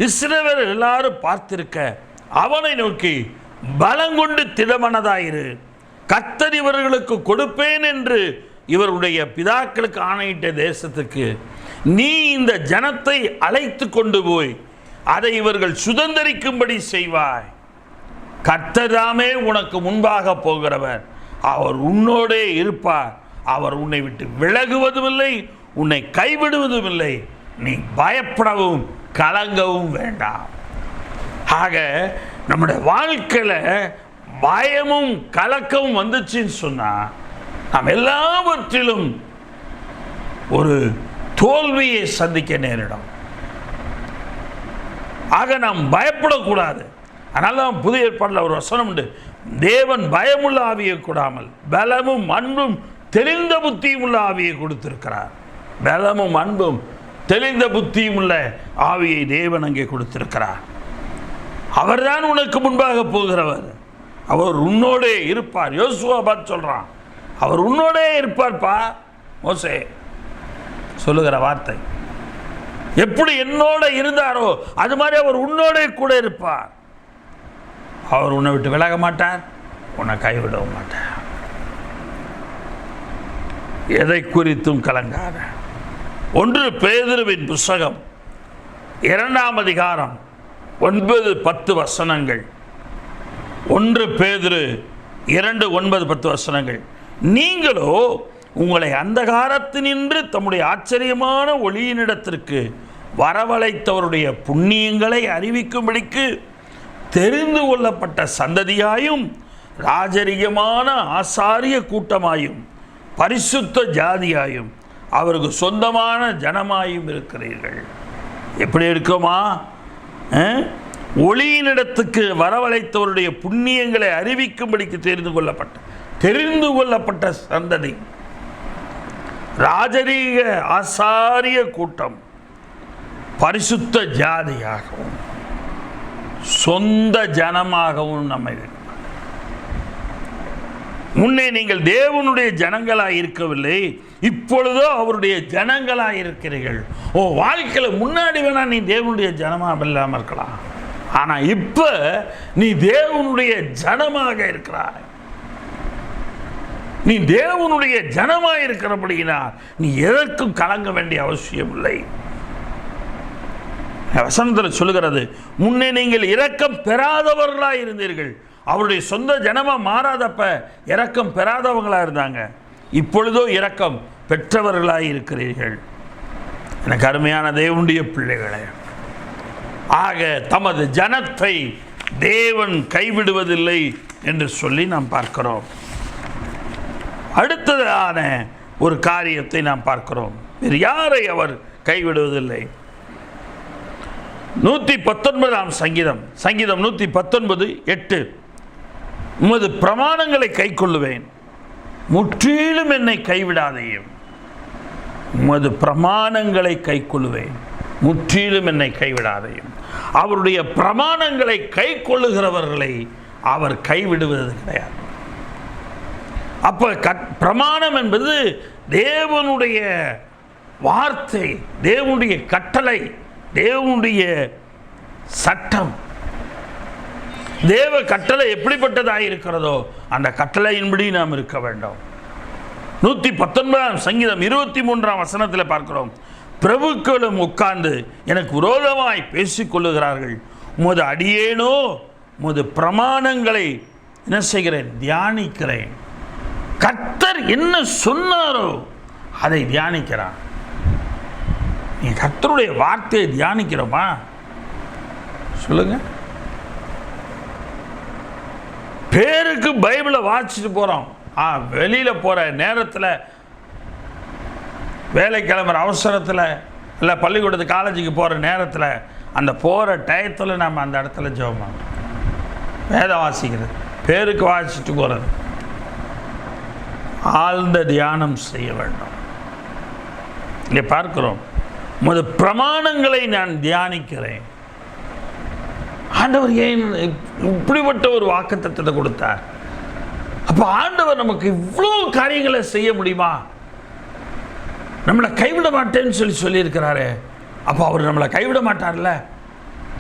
Speaker 1: இஸ்ரவேலர் எல்லாரும் பார்த்திருக்க அவனை நோக்கி, பலங்கொண்டு திடமனதாயிரு, கர்த்தர் இவர்களுக்கு கொடுப்பேன் என்று இவருடைய பிதாக்களுக்கு ஆணையிட்ட தேசத்துக்கு நீ இந்த ஜனத்தை அழைத்து கொண்டு போய் அதை இவர்கள் சுதந்தரிக்கும்படி செய்வாய். கர்த்தராமே உனக்கு முன்பாக போகிறவர், அவர் உன்னோடே இருப்பார். அவர் உன்னை விட்டு விலகுவதும் இல்லை, உன்னை கைவிடுவதும் இல்லை. நீ பயப்படவும் கலங்கவும் வேண்டாம். ஆக நம்முடைய வாழ்க்கையில் பயமும் கலக்கமும் வந்துச்சுன்னு சொன்னால் நாம் எல்லாவற்றிலும் ஒரு தோல்வியை சந்திக்க நேரிடும். ஆக நாம் பயப்படக்கூடாது. அதனால தான் புதிய ஏற்பாட்டில் ஒரு வசனம் உண்டு, தேவன் பயமுள்ள ஆவியை கூடாமல் பலமும் அன்பும் தெளிந்த புத்தியும் உள்ள ஆவியை கொடுத்திருக்கிறார். பலமும் அன்பும் தெளிந்த புத்தியும் உள்ள ஆவியை தேவன் அங்கே கொடுத்திருக்கிறார். அவர்தான் உனக்கு முன்பாக போகிறவர், அவர் உன்னோடே இருப்பார். யோசுவா பார்த்து சொல்றான், அவர் உன்னோடே இருப்பார்ப்பா. மோசே சொல்லுகிற வார்த்தை, எப்படி என்னோட இருந்தாரோ அது மாதிரி அவர் உன்னோடே கூட இருப்பார். அவர் உன்னை விட்டு விலக மாட்டார், உன்னை கைவிடவும் மாட்டார். எதை குறித்தும் கலங்காத. 1 பேதுருவின் புத்தகம் 2ஆம் அதிகாரம் 9-10 வசனங்கள். 1 பேதுரு 2:9-10 வசனங்கள். நீங்களோ உங்களை அந்தகாரத்தினின்று தம்முடைய ஆச்சரியமான ஒளியினிடத்திற்கு வரவழைத்தவருடைய புண்ணியங்களை அறிவிக்கும்படிக்கு தெரிந்து கொள்ளப்பட்ட சந்ததியாயும் ராஜரீகமான ஆசாரிய கூட்டமாயும் பரிசுத்த ஜாதியாயும் அவருக்கு சொந்தமான ஜனமாயும் இருக்கிறீர்கள். எப்படி இருக்குமா? ஒளியினிடத்துக்கு வரவழைத்தவருடைய புண்ணியங்களை அறிவிக்கும்படிக்கு தெரிந்து கொள்ளப்பட்ட சந்ததி, ராஜரீக ஆசாரிய கூட்டம், பரிசுத்த ஜாதியாகவும் சொந்த ஜனமாகவும் நம்மை. முன்னே நீங்கள் தேவனுடைய ஜனங்களாய் இருக்கவில்லை, இப்பொழுதோ அவருடைய ஜனங்களாய் இருக்கிறீர்கள். வாழ்க்கையில் முன்னாடி வேணா நீ தேவனுடைய ஜனமாக இல்லாமல் இருக்கலாம், ஆனால் இப்போ நீ தேவனுடைய ஜனமாக இருக்கிறாய். நீ தேவனுடைய ஜனமாக இருக்கிறபடினா நீ எதற்கும் கலங்க வேண்டிய அவசியம் இல்லை. வசனத்தில் சொல்லுகிறது, முன்னே நீங்கள் இரக்கம் பெறாதவர்களாக இருந்தீர்கள். அவருடைய சொந்த ஜனமாக மாறாதப்ப இரக்கம் பெறாதவங்களாக இருந்தாங்க, இப்பொழுதோ இரக்கம் பெற்றவர்களாக இருக்கிறீர்கள். எனக்கு அருமையான தேவனுடைய பிள்ளைகளே, ஆக தமது ஜனத்தை தேவன் கைவிடுவதில்லை என்று சொல்லி நாம் பார்க்கிறோம். அடுத்ததான ஒரு காரியத்தை நாம் பார்க்கிறோம், வேறு யாரை அவர் கைவிடுவதில்லை. 119ஆம் சங்கீதம் 119:8. உமது பிரமாணங்களை கைக்கொள்ளுவேன், முற்றிலும் என்னை கைவிடாதையும். உமது பிரமாணங்களை கைக்கொள்ளுவேன், முற்றிலும் என்னை கைவிடாதையும். அவருடைய பிரமாணங்களை கை கொள்ளுகிறவர்களை அவர் கைவிடுவது கிடையாது. அப்ப பிரமாணம் என்பது தேவனுடைய வார்த்தை, தேவனுடைய கட்டளை, தேவனுடைய சட்டம். தேவ கட்டளை எப்படிப்பட்டதாக இருக்கிறதோ அந்த கட்டளையின்படி நாம் இருக்க வேண்டும். 119 சங்கீதம் 23 வசனத்தில் பார்க்கிறோம், பிரபுக்களும் உட்கார்ந்து எனக்கு விரோதமாய் பேசிக்கொள்ளுகிறார்கள், உமது அடியேனோ உமது பிரமாணங்களை என்ன செய்கிறேன், தியானிக்கிறேன். கர்த்தர் என்ன சொன்னாரோ அதை தியானிக்கிறான். நீ கர்த்தருடைய வார்த்தையை தியானிக்கிறோமா சொல்லுங்க? பேருக்கு பைபிளை வாசிச்சுட்டு போறோம், வெளியில போற நேரத்தில், வேலை கிளம்புற அவசரத்தில், இல்லை பள்ளிக்கூடத்து காலேஜுக்கு போகிற நேரத்தில், அந்த போகிற டயத்தில் நம்ம அந்த இடத்துல ஜெபம் பண்ணுறோம். வேதம் வாசிக்கிறது, பேருக்கு வாசிச்சுட்டு போகிறது. ஆழ்ந்த தியானம் செய்ய வேண்டும். இங்கே பார்க்கிறோம், உமது பிரமாணங்களை நான் தியானிக்கிறேன். ஆண்டவர் ஏன் இப்படிப்பட்ட ஒரு வாக்குத்தத்தத்தை கொடுத்தார்? அப்போ ஆண்டவர் நமக்கு இவ்வளோ காரியங்களை செய்ய முடியுமா? நம்மளை கைவிட மாட்டேன்னு சொல்லியிருக்கிறாரு. அப்போ அவர் நம்மளை கைவிட மாட்டார்ல.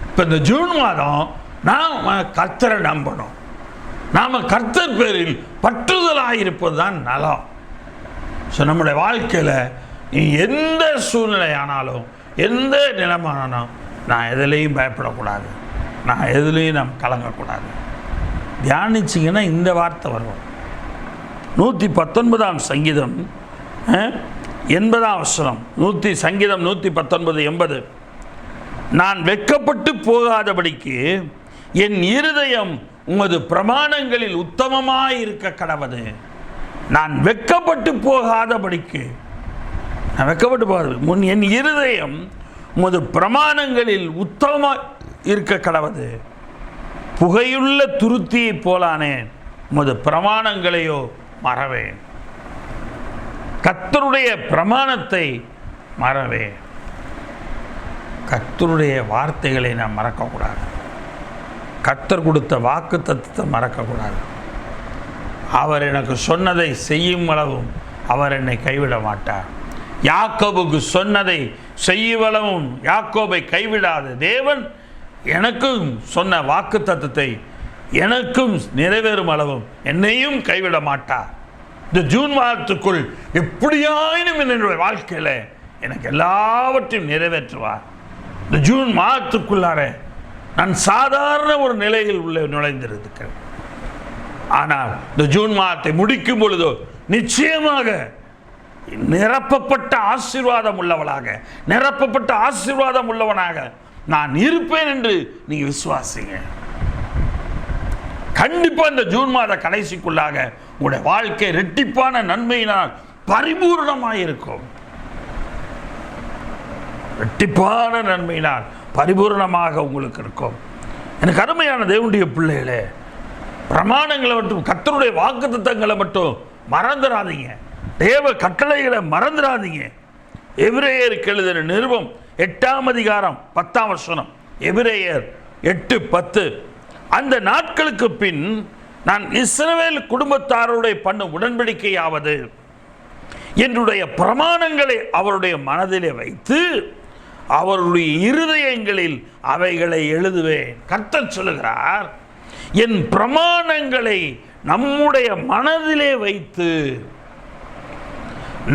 Speaker 1: இப்போ இந்த ஜூன் மாதம் நாம் கர்த்தரை நம்பணும். நாம் கர்த்தர் பேரில் பற்றுதலாக இருப்பது தான் நலம். ஸோ நம்முடைய வாழ்க்கையில் எந்த சூழ்நிலை ஆனாலும், எந்த நிலைமானாலும் நான் எதுலேயும் பயப்படக்கூடாது, நான் எதுலேயும் நாம் கலங்கக்கூடாது. தியானிச்சிங்கன்னா இந்த வார்த்தை வரும். 119 சங்கீதம் 80 வசனம், சங்கீதம் 119:80, நான் வெட்கப்பட்டு போகாதபடிக்கு என் இருதயம் உமது பிரமாணங்களில் உத்தமமாய் இருக்க கடவது. நான் வெட்கப்பட்டு போகாதபடிக்கு, நான் வெட்கப்பட்டு போகாத என் இருதயம் உமது பிரமாணங்களில் உத்தமமாய் இருக்க கடவது. புகையுள்ள துருத்தியை போலானேன், உமது பிரமாணங்களையோ மறவேன். கர்த்தருடைய பிரமாணத்தை மறவேன். கர்த்தருடைய வார்த்தைகளை நாம் மறக்கக்கூடாது. கர்த்தர் கொடுத்த வாக்கு தத்தத்தை மறக்கக்கூடாது. அவர் எனக்கு சொன்னதை செய்யும் அளவும் அவர் என்னை கைவிட மாட்டார். யாக்கோபுக்கு சொன்னதை செய்யவளவும் யாக்கோபை கைவிடாது தேவன் எனக்கும் சொன்ன வாக்கு தத்தத்தை எனக்கும் நிறைவேறும் அளவும் என்னையும் கைவிட மாட்டார். இந்த ஜூன் மாதத்துக்குள் எப்படியாயினும் என்னுடைய வாழ்க்கையில் எனக்கு எல்லாவற்றையும் நிறைவேற்றுவார். இந்த ஜூன் மாதத்துக்குள்ளார நான் சாதாரண ஒரு நிலையில் உள்ள நுழைந்திருக்கிறேன். ஆனால் இந்த ஜூன் மாதத்தை முடிக்கும் பொழுதோ நிச்சயமாக நிரப்பப்பட்ட ஆசீர்வாதம் உள்ளவளாக, நிரப்பப்பட்ட ஆசீர்வாதம் உள்ளவனாக நான் இருப்பேன் என்று நீங்க விசுவாசிங்க. கண்டிப்பா இந்த ஜூன் மாத கடைசிக்குள்ளாக உங்களுடைய வாழ்க்கை இரட்டிப்பான நன்மையினால் பரிபூர்ணமாக இருக்கும். இரட்டிப்பான நன்மையினால் பரிபூர்ணமாக உங்களுக்கு இருக்கும். எனக்கு அருமையான தேவனுடைய பிள்ளைகளே, பிரமாணங்களை மட்டும், கர்த்தருடைய வாக்குத்தத்தங்களை மட்டும் மறந்துடாதீங்க. தேவ கட்டளைகளை மறந்துடாதீங்க. எபிரேயருக்கு எழுதின நிருபம் 8ஆம் அதிகாரம் 10ஆம் வசனம், எபிரேயர் 8:10, அந்த நாட்களுக்கு பின் நான் இஸ்ரவேல் குடும்பத்தாருடைய பண்ணும் உடன்படிக்கையாவது என்னுடைய பிரமாணங்களை அவருடைய மனதிலே வைத்து அவருடைய இருதயங்களில் அவைகளை எழுதுவேன். கர்த்தர் சொல்லுகிறார், என் பிரமாணங்களை நம்முடைய மனதிலே வைத்து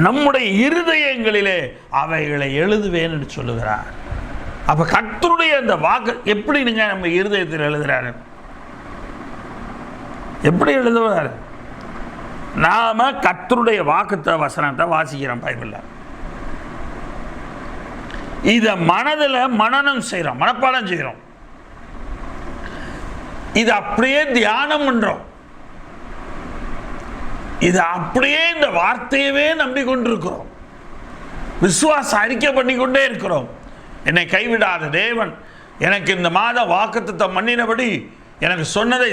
Speaker 1: நம்முடைய இருதயங்களிலே அவைகளை எழுதுவேன் என்று சொல்லுகிறார். அப்ப கர்த்தருடைய அந்த வாக்கு எப்படி நீங்க நம்ம இருதயத்தில் எழுதுறாரு? எப்படி எழுதுவார்? நாம கர்த்தருடைய வாக்குத்த வசனத்தை வாசிக்கிறோம் பைபிள்ல. இத மனதில் மனனம் செய்யறோம், மனப்பாடம் செய்யறோம். இது அப்படியே தியானம் பண்றோம். இது அப்படியே இந்த வார்த்தையவே நம்பிக்கொண்டிருக்கிறோம். விசுவாச அறிக்கை பண்ணிக்கொண்டே இருக்கிறோம். என்னை கைவிடாத தேவன் எனக்கு இந்த மாத வாக்குத்தத்தம் பண்ணினபடி எனக்கு சொன்னதை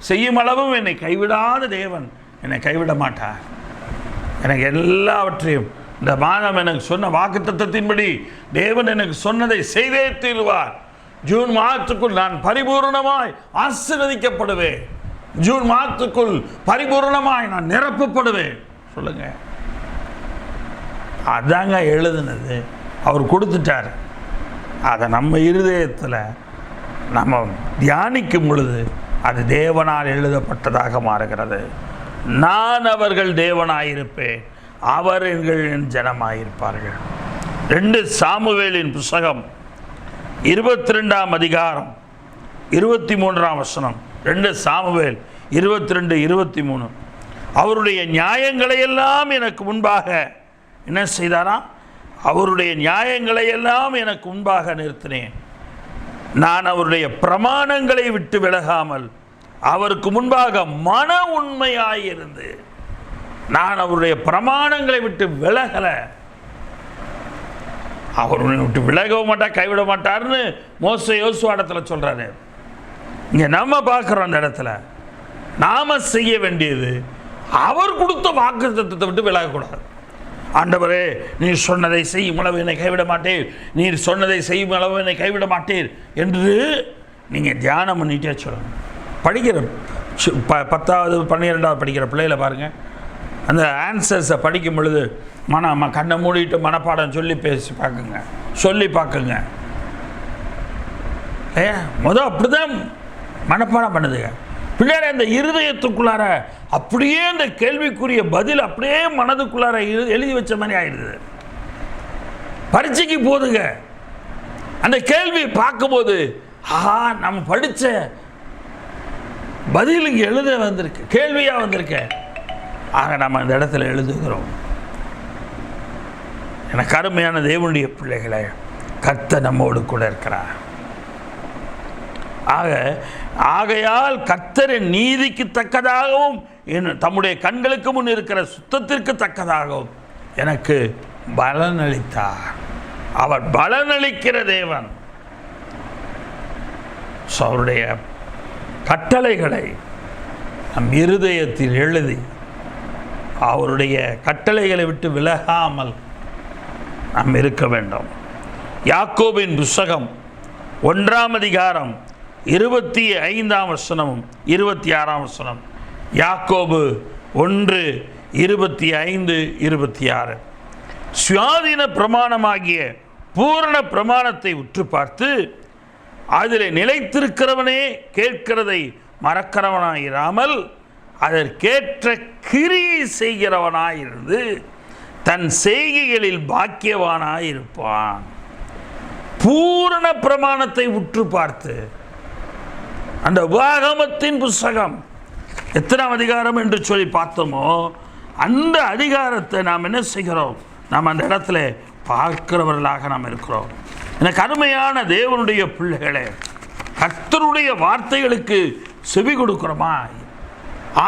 Speaker 1: செய்யும் அளவும் என்னை கைவிடாத தேவன் என்னை கைவிட மாட்டார். எனக்கு எல்லாவற்றையும் இந்த மாதம் எனக்கு சொன்ன வாக்குத்தத்தத்தின்படி தேவன் எனக்கு சொன்னதை செய்தே தீருவார். ஜூன் மாதத்துக்குள் நான் பரிபூர்ணமாய் ஆசீர்வதிக்கப்படுவேன். ஜூன் மாதத்துக்குள் பரிபூர்ணமாய் நான் நிரப்பப்படுவேன். சொல்லுங்க, அதாங்க எழுதுனது. அவர் கொடுத்துட்டார். அதை நம்ம இருதயத்தில் நம்ம தியானிக்கும் பொழுது அது தேவனால் எழுதப்பட்டதாக மாறுகிறது. நான் அவர்கள் தேவனாயிருப்பேன், அவர் என் ஜனமாயிருப்பார்கள். 2 சாமுவேலின் புஸ்தகம் 22ஆம் அதிகாரம் 23ஆம் வசனம். 2 சாமுவேல் 22-23. அவருடைய நியாயங்களை எல்லாம் எனக்கு முன்பாக என்ன செய்தாரா? அவருடைய நியாயங்களை எல்லாம் எனக்கு முன்பாக நிறுத்தினேன். நான் அவருடைய பிரமாணங்களை விட்டு விலகாமல் அவருக்கு முன்பாக மன உண்மையாயிருந்து, நான் அவருடைய பிரமாணங்களை விட்டு விலகலை. அவர் விட்டு விலகவும் மாட்டார், கைவிட மாட்டார்னு மோசே யோசுவா இடத்துல சொல்றாரு. இங்க நம்ம பார்க்கிறோம், அந்த இடத்துல நாம செய்ய வேண்டியது அவர் கொடுத்த வாக்குத்தத்தத்தை விட்டு விலகக்கூடாது. ஆண்டவரே, நீர் சொன்னதை செய்யும் அளவு என்னை கைவிட மாட்டேன், நீர் சொன்னதை செய்யும் அளவு என்னை கைவிட மாட்டேன் என்று நீங்கள் தியானம் பண்ணிட்டே சொல்லணும். படிக்கிற 10வது 12வது படிக்கிற பிள்ளைகளை பாருங்கள், அந்த ஆன்சர்ஸை படிக்கும் பொழுது கண்ணை மூடிட்டு மனப்பாடம் சொல்லி பேசி பார்க்குங்க, சொல்லி பார்க்குங்க. முதல் அப்படிதான் மனப்பாடம் பண்ணுதுங்க. பிள்ளையார இந்த இருதயத்துக்குள்ளார அப்படியே இந்த கேள்விக்குரிய பதில் அப்படியே மனதுக்குள்ளார எழுதி வச்ச மாதிரி ஆயிடுது. பரீட்சைக்கு போதுங்க, அந்த கேள்வி பார்க்கும்போது நம்ம படித்த பதில் இங்கே எழுத வந்திருக்கு, கேள்வியாக வந்திருக்க. ஆக நம்ம இந்த இடத்துல எழுதுகிறோம். எனக்கு அருமையான தேவனுடைய பிள்ளைகளை, கர்த்தர் நம்மோடு கூட இருக்கிறார். ஆகையால் கர்த்தரின் நீதிக்கு தக்கதாகவும் தம்முடைய கண்களுக்கு முன் இருக்கிற சுத்தத்திற்கு தக்கதாகவும் எனக்கு பலனளித்தார். அவர் பலனளிக்கிற தேவன். அவருடைய கட்டளைகளை நம் இருதயத்தில் எழுதி அவருடைய கட்டளைகளை விட்டு விலகாமல் நாம் இருக்க வேண்டும். யாக்கோபின் புஸ்தகம் 1ஆம் அதிகாரம் 25ஆம் வசனமும் 26ஆம் வசனம். யாக்கோபு 1:25-26. சுயாதீன பிரமாணமாகிய பூரண பிரமாணத்தை உற்று பார்த்து அதில் நிலைத்திருக்கிறவனே கேட்கிறதை மறக்கிறவனாயிராமல் அதற்கேற்ற கிரியை செய்கிறவனாயிருந்து தன் செய்கைகளில் பாக்கியவானாயிருப்பான். பூரண பிரமாணத்தை உற்று பார்த்து, அந்த உபாகமத்தின் புஸ்தகம் எத்தனாம் அதிகாரம் என்று சொல்லி பார்த்தோமோ அந்த அதிகாரத்தை நாம் என்ன செய்கிறோம்? நாம் அந்த இடத்துல பார்க்கிறவர்களாக நாம் இருக்கிறோம். எனக்கு அருமையான தேவனுடைய பிள்ளைகளே, கர்த்தருடைய வார்த்தைகளுக்கு செவி கொடுக்கிறோமா?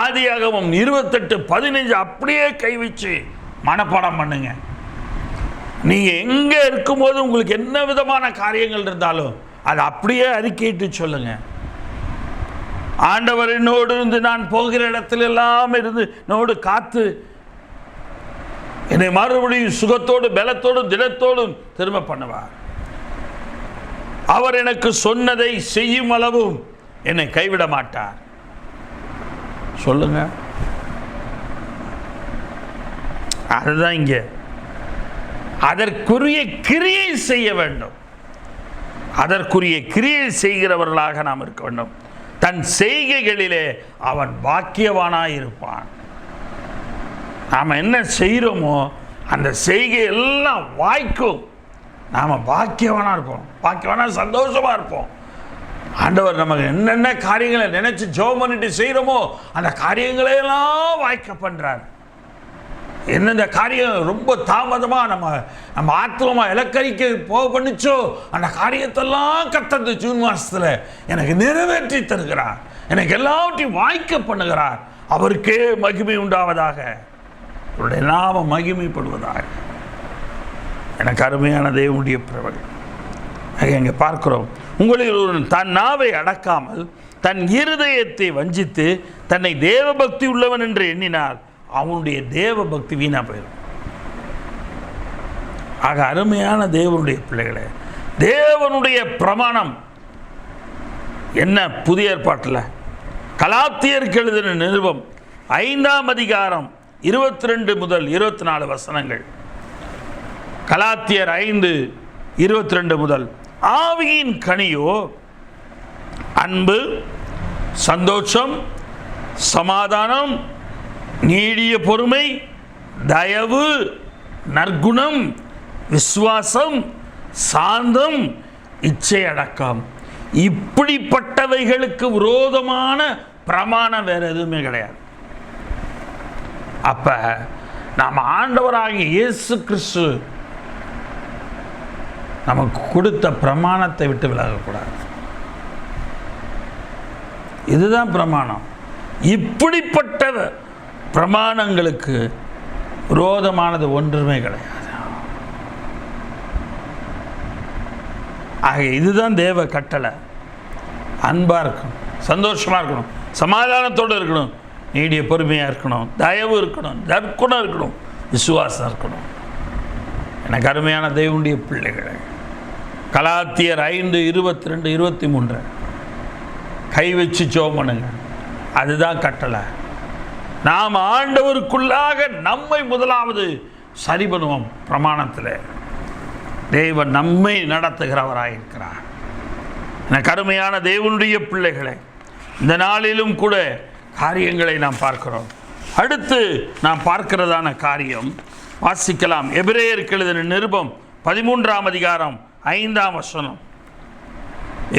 Speaker 1: ஆதியாகமம் 28:15 அப்படியே கை வச்சு மனப்பாடம் பண்ணுங்க. நீங்கள் எங்கே இருக்கும்போது உங்களுக்கு என்ன விதமான காரியங்கள் இருந்தாலும் அதை அப்படியே அறிக்கையிட்டு சொல்லுங்க. ஆண்டவர் என்னோடு இருந்து நான் போகிற இடத்துல எல்லாம் இருந்து என்னோடு காத்து என்னை மறுபடியும் சுகத்தோடு பலத்தோடும் திடத்தோடும் திரும்ப பண்ணுவார். அவர் எனக்கு சொன்னதை செய்யும் அளவும் என்னை கைவிட மாட்டார். சொல்லுங்க. அதுதான் இங்கே அதற்குரிய கிரியை செய்ய வேண்டும். அதற்குரிய கிரியை செய்கிறவர்களாக நாம் இருக்க வேண்டும். தன் செய்கைகளிலே அவன் பாக்கியவானாய் இருப்பான். நாம் என்ன செய்கிறோமோ அந்த செய்கை எல்லாம் வாய்க்கும். நாம் பாக்கியவானா இருப்போம், பாக்கியவானா சந்தோஷமா இருப்போம். ஆண்டவர் நமக்கு என்னென்ன காரியங்களை நினைச்சு ஜெபம் பண்ணிட்டு செய்கிறோமோ அந்த காரியங்களையெல்லாம் வாய்க்க பண்றார். எந்தெந்த காரியம் ரொம்ப தாமதமாக நம்ம ஆத்மா இலக்கரிக்க போக பண்ணிச்சோ அந்த காரியத்தெல்லாம் கர்த்தர் ஜூன் மாதத்தில் எனக்கு நிறைவேற்றி தருகிறார். எனக்கு எல்லாவற்றையும் வாய்க்க பண்ணுகிறார். அவருக்கே மகிமை உண்டாவதாக, அவருடைய நாமம் மகிமைப்படுவதாக. எனக்கு அருமையான தேவனுடைய பிரபலம். இங்கே பார்க்கிறோம், உங்களில் ஒரு தன் நாவை அடக்காமல் தன் இருதயத்தை வஞ்சித்து தன்னை தேவபக்தி உள்ளவன் என்று எண்ணினால் அவனுடைய தேவ பக்தி வீணா போயிடும். ஆக அருமையான தேவனுடைய பிள்ளைகளே, தேவனுடைய பிரமாணம் என்ன? புதிய ஏற்பாட்டில் கலாத்தியருக்கு எழுதின நிருபம் 5ஆம் அதிகாரம் 22 முதல் 24 வசனங்கள். கலாத்தியர் 5:22 முதல். ஆவியின் கனியோ அன்பு, சந்தோஷம், சமாதானம், நீடிய பொறுமை, தயவு, நற்குணம், விசுவாசம், சாந்தம், இச்சையடக்கம். இப்படிப்பட்டவைகளுக்கு விரோதமான பிரமாணம் வேற எதுவுமே கிடையாது. அப்ப நாம் ஆண்டவராகிய இயேசு கிறிஸ்து நமக்கு கொடுத்த பிரமாணத்தை விட்டு விலகக்கூடாது. இதுதான் பிரமாணம். இப்படிப்பட்ட பிரமாணங்களுக்கு விரோதமானது ஒன்றுமே கிடையாது. ஆக இதுதான் தேவ கட்டளை. அன்பாக இருக்கணும், சந்தோஷமாக இருக்கணும், சமாதானத்தோடு இருக்கணும், நீடிய பொறுமையாக இருக்கணும், தயவு இருக்கணும், நற்குணம் இருக்கணும், விசுவாசம் இருக்கணும். எனக்கு அருமையான தேவனுடைய பிள்ளைகளை, கலாத்தியர் 5:22-23 கை வச்சு ஜெபம் பண்ணுங்க. அதுதான் கட்டளை. நாம் ஆண்டவருக்குள்ளாக நம்மை முதலாவது சரி பண்ணுவோம். பிரமாணத்தில் தேவன் நம்மை நடத்துகிறவராயிருக்கிறார். எனக்கு அருமையான தேவனுடைய பிள்ளைகளை, இந்த நாளிலும் கூட காரியங்களை நாம் பார்க்கிறோம். அடுத்து நாம் பார்க்கிறதான காரியம் வாசிக்கலாம். எபிரேயருக்கு எழுதின நிருபம் 13ஆம் அதிகாரம் 5ஆம் வசனம்.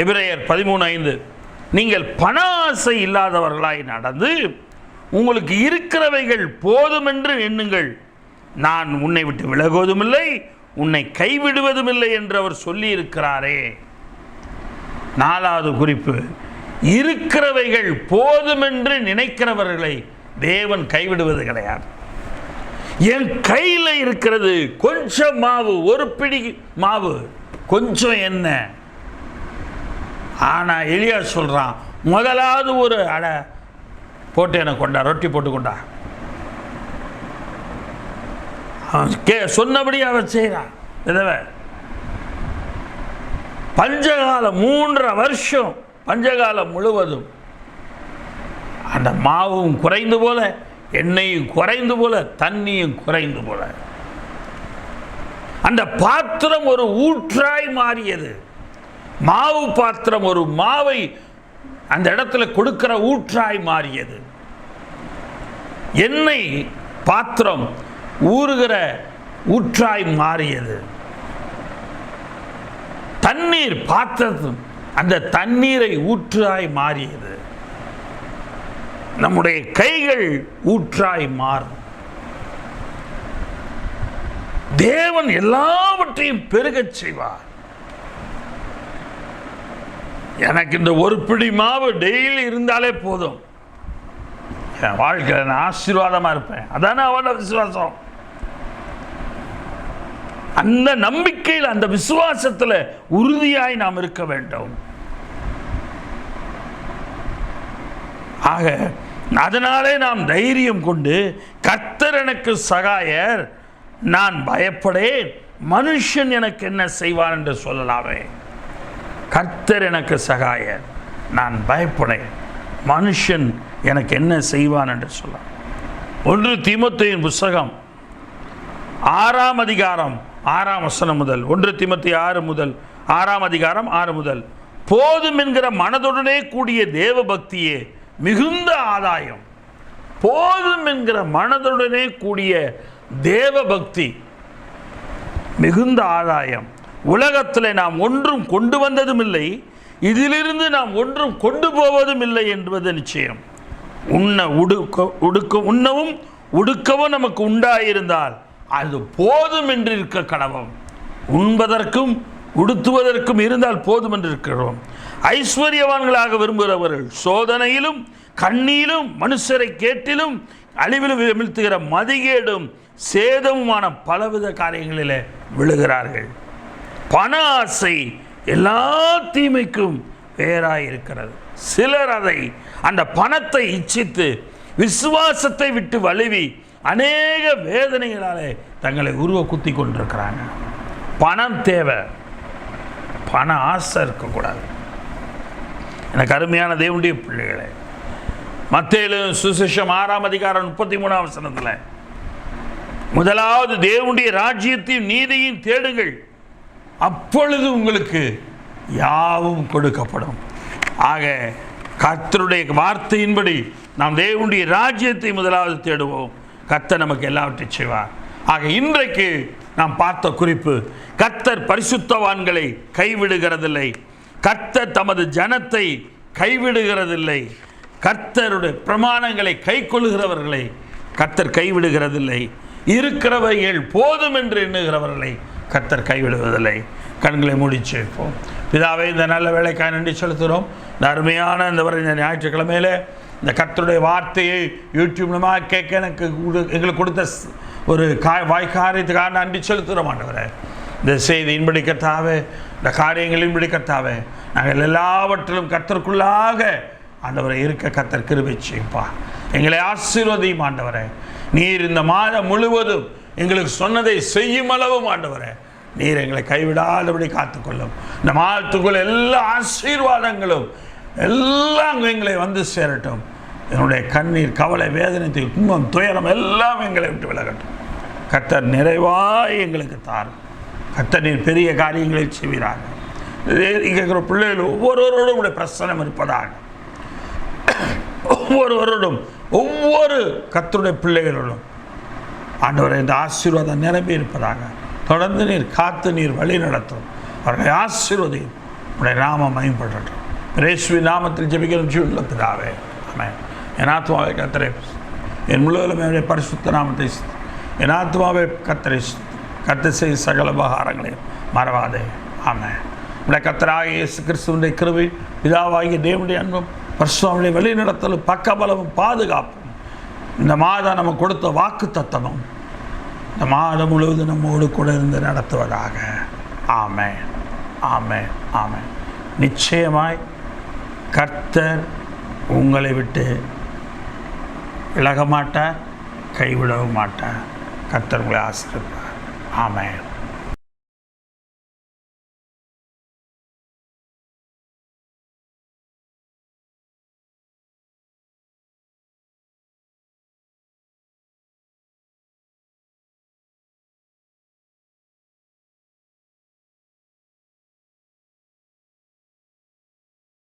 Speaker 1: எபிரேயர் 13:5. நீங்கள் பண ஆசை இல்லாதவர்களாய் நடந்து உங்களுக்கு இருக்கிறவைகள் போதுமென்று எண்ணுங்கள். நான் உன்னை விட்டு விலகுவதுமில்லை, உன்னை கைவிடுவதுமில்லை என்று அவர் சொல்லி இருக்கிறாரே. 4வது குறிப்பு, இருக்கிறவைகள் போதுமென்று நினைக்கிறவர்களை தேவன் கைவிடுவது கிடையாது. என் கையில் இருக்கிறது கொஞ்சம் மாவு, ஒரு பிடி மாவு, கொஞ்சம் என்ன. ஆனா எலியா சொல்றான், முதலாவது ஒரு அடை போட்டு எனக்கு கொண்டா, ரொட்டி போட்டு கொண்டா. சொன்னபடி அவன் செய்யறான். விதவை பஞ்சகாலம் 3.5 வருஷம், பஞ்சகாலம் முழுவதும் அந்த மாவும் குறைந்து போல, எண்ணெயும் குறைந்து போல, தண்ணியும் குறைந்து போல, அந்த பாத்திரம் ஒரு ஊற்றாய் மாறியது. மாவு பாத்திரம் ஒரு மாவை அந்த இடத்துல கொடுக்கிற ஊற்றாய் மாறியது. எண்ணெய் பாத்திரம் ஊறுகிற ஊற்றாய் மாறியது. தண்ணீர் பாத்திரம் அந்த தண்ணீரை ஊற்றாய் மாறியது. நம்முடைய கைகள் ஊற்றாய் மாறும். தேவன் எல்லாவற்றையும் பெருகச் செய்வார். எனக்கு இந்த ஒரு பிடி மாவு டெய்லி இருந்தாலே போதும், என் வாழ்க்கையில் நான் ஆசீர்வாதமா இருப்பேன். அதானே அவனோட விசுவாசம். அந்த நம்பிக்கையில், அந்த விசுவாசத்தில் உறுதியாய் நாம் இருக்க வேண்டும். ஆக அதனாலே நாம் தைரியம் கொண்டு, கர்த்தர் எனக்கு சகாயர், நான் பயப்படேன், மனுஷன் எனக்கு என்ன செய்வான் என்று சொல்லலாமே. கர்த்தர் எனக்கு சகாயர், நான் பயப்படேன், மனுஷன் எனக்கு என்ன செய்வான் என்று சொல்ல. 1 தீமோத்தேயுவின் புத்தகம் 6ஆம் அதிகாரம் 6ஆம் வசனம் முதல், 1 தீமோத்தேயு 6 முதல், 6ஆம் அதிகாரம் 6 முதல். போதும் என்கிற மனதுடனே கூடிய தேவ பக்தியே மிகுந்த ஆதாயம். போதும் என்கிற மனதுடனே கூடிய தேவ பக்தி மிகுந்த ஆதாயம். உலகத்தில் நாம் ஒன்றும் கொண்டு வந்ததும் இல்லை, இதிலிருந்து நாம் ஒன்றும் கொண்டு போவதும் இல்லை என்பது நிச்சயம். உண்ணவும் உடுக்கவும் நமக்கு உண்டாயிருந்தால் அது போதும் என்று இருக்க கடவும். உண்பதற்கும் உடுத்துவதற்கும் இருந்தால் போதும் என்று இருக்கிறோம். ஐஸ்வர்யவான்களாக விரும்புகிறவர்கள் சோதனையிலும் கண்ணியிலும் மனுஷரை கேட்டிலும் அழிவிலும் வீழ்த்துகிற மதிகேடும் சேதமுமான பலவித காரியங்களிலே விழுகிறார்கள். பண ஆசை எல்லா தீமைக்கும் வேறாயிருக்கிறது. சிலர் அந்த பணத்தை இச்சித்து விசுவாசத்தை விட்டு வழுவி அநேக வேதனைகளாலே தங்களை உருவ குத்தி கொண்டிருக்கிறாங்க. பணம் தேவை, பண ஆசை இருக்கக்கூடாது. எனக்கு அருமையான தேவனுடைய பிள்ளைகளே, மத்தேயு சுவிசேஷம் 6ஆம் அதிகாரம் 33ஆம் வசனத்தில், முதலாவது தேவனுடைய ராஜ்யத்தையும் நீதியையும் தேடுங்கள், அப்பொழுது உங்களுக்கு யாவும் கொடுக்கப்படும். ஆக கர்த்தருடைய வார்த்தையின்படி நாம் தேவனுடைய ராஜ்யத்தை முதலாவது தேடுவோம், கர்த்தர் நமக்கு எல்லாவற்றையும் செய்வார். ஆக இன்றைக்கு நாம் பார்த்த குறிப்பு, கர்த்தர் பரிசுத்தவான்களை கைவிடுகிறதில்லை, கர்த்தர் தமது ஜனத்தை கைவிடுகிறதில்லை, கர்த்தருடைய பிரமாணங்களை கை கொள்ளுகிறவர்களை கர்த்தர் கைவிடுகிறதில்லை, இருக்கிறவைகள் போதும் என்று எண்ணுகிறவர்களை கர்த்தர் கைவிடுவதில்லை. கண்களை மூடி சேர்ப்போம். பிதாவே, இந்த நல்ல வேலைக்காக நன்றி செலுத்துகிறோம். இந்த அருமையான இந்த ஞாயிற்றுக்கிழமையில் இந்த கர்த்தருடைய வார்த்தையை யூடியூப் மூலமாக கேட்க எங்களுக்கு கொடுத்த ஒரு வாய்க்காரியத்துக்காக நன்றி செலுத்துகிறோம் ஆண்டவரே. இந்த செய்தியின்படி கர்த்தாவே, இந்த காரியங்களின்படி கர்த்தாவே, நாங்கள் எல்லாவற்றிலும் கர்த்தருக்குள்ளாக ஆண்டவரை இருக்க கர்த்தர் கிருபை செய்ப்பா. எங்களை ஆசீர்வதியும் ஆண்டவரே. நீர் இந்த மாதம் முழுவதும் எங்களுக்கு சொன்னதை செய்யும் அளவும் ஆண்டவரே, நீர் எங்களை கைவிடாதபடி காத்துக்கொள்ளும். இந்த மாதத்துக்குள்ள எல்லா ஆசீர்வாதங்களும் எல்லாம் எங்களை வந்து சேரட்டும். என்னுடைய கண்ணீர், கவலை, வேதனை, துன்பம், துயரம் எல்லாம் எங்களை விட்டு விலகட்டும். கர்த்தர் நிறைவாய் எங்களுக்கு தாரும். கர்த்தர் நீர் பெரிய காரியங்களை செய்வீராக. கேட்குற பிள்ளைகள் ஒவ்வொருவரோடும் உடைய பிரசனம் இருப்பதாக, ஒவ்வொருவரோடும் ஒவ்வொரு கர்த்தருடைய பிள்ளைகளோடும் ஆண்டவரை இந்த ஆசீர்வாதம் நிரம்பி இருப்பதாக. தொடர்ந்து நீர் காத்து நீர் வழி நடத்தும். அவர்களை ஆசீர்வதியும். உடைய நாமம் மகிமைப்படட்டும். இயேசுவின் நாமத்தில் ஜெபிக்கிறோம் ஜீவனுள்ள பிதாவே, ஆமென். என் ஆத்துமாவை கர்த்தரை, என் முழுவதுமே பரிசுத்த நாமத்தை, என் ஆத்துமாவை கர்த்தரை செய்த சகல உபகாரங்களையும் மறவாதே, ஆமென். உடைய கர்த்தராகிய இயேசு கிறிஸ்துவினுடைய கிருபை, பிதாவாகிய தேவனுடைய அன்பும் பரிசுத்தமுடைய வழி நடத்தலும் பக்கபலமும் பாதுகாப்பும், இந்த மாதம் நமக்கு கொடுத்த வாக்கு தத்தமும் இந்த மாதம் முழுவதும் நம்மோடு கூட இருந்து நடத்துவதாக. ஆமென், ஆமென், ஆமென். நிச்சயமாய் கர்த்தர் உங்களை விட்டு விலக மாட்டார், கைவிடவும் மாட்டார். கர்த்தர் உங்களை ஆசீர்வதிப்பார். ஆமென்.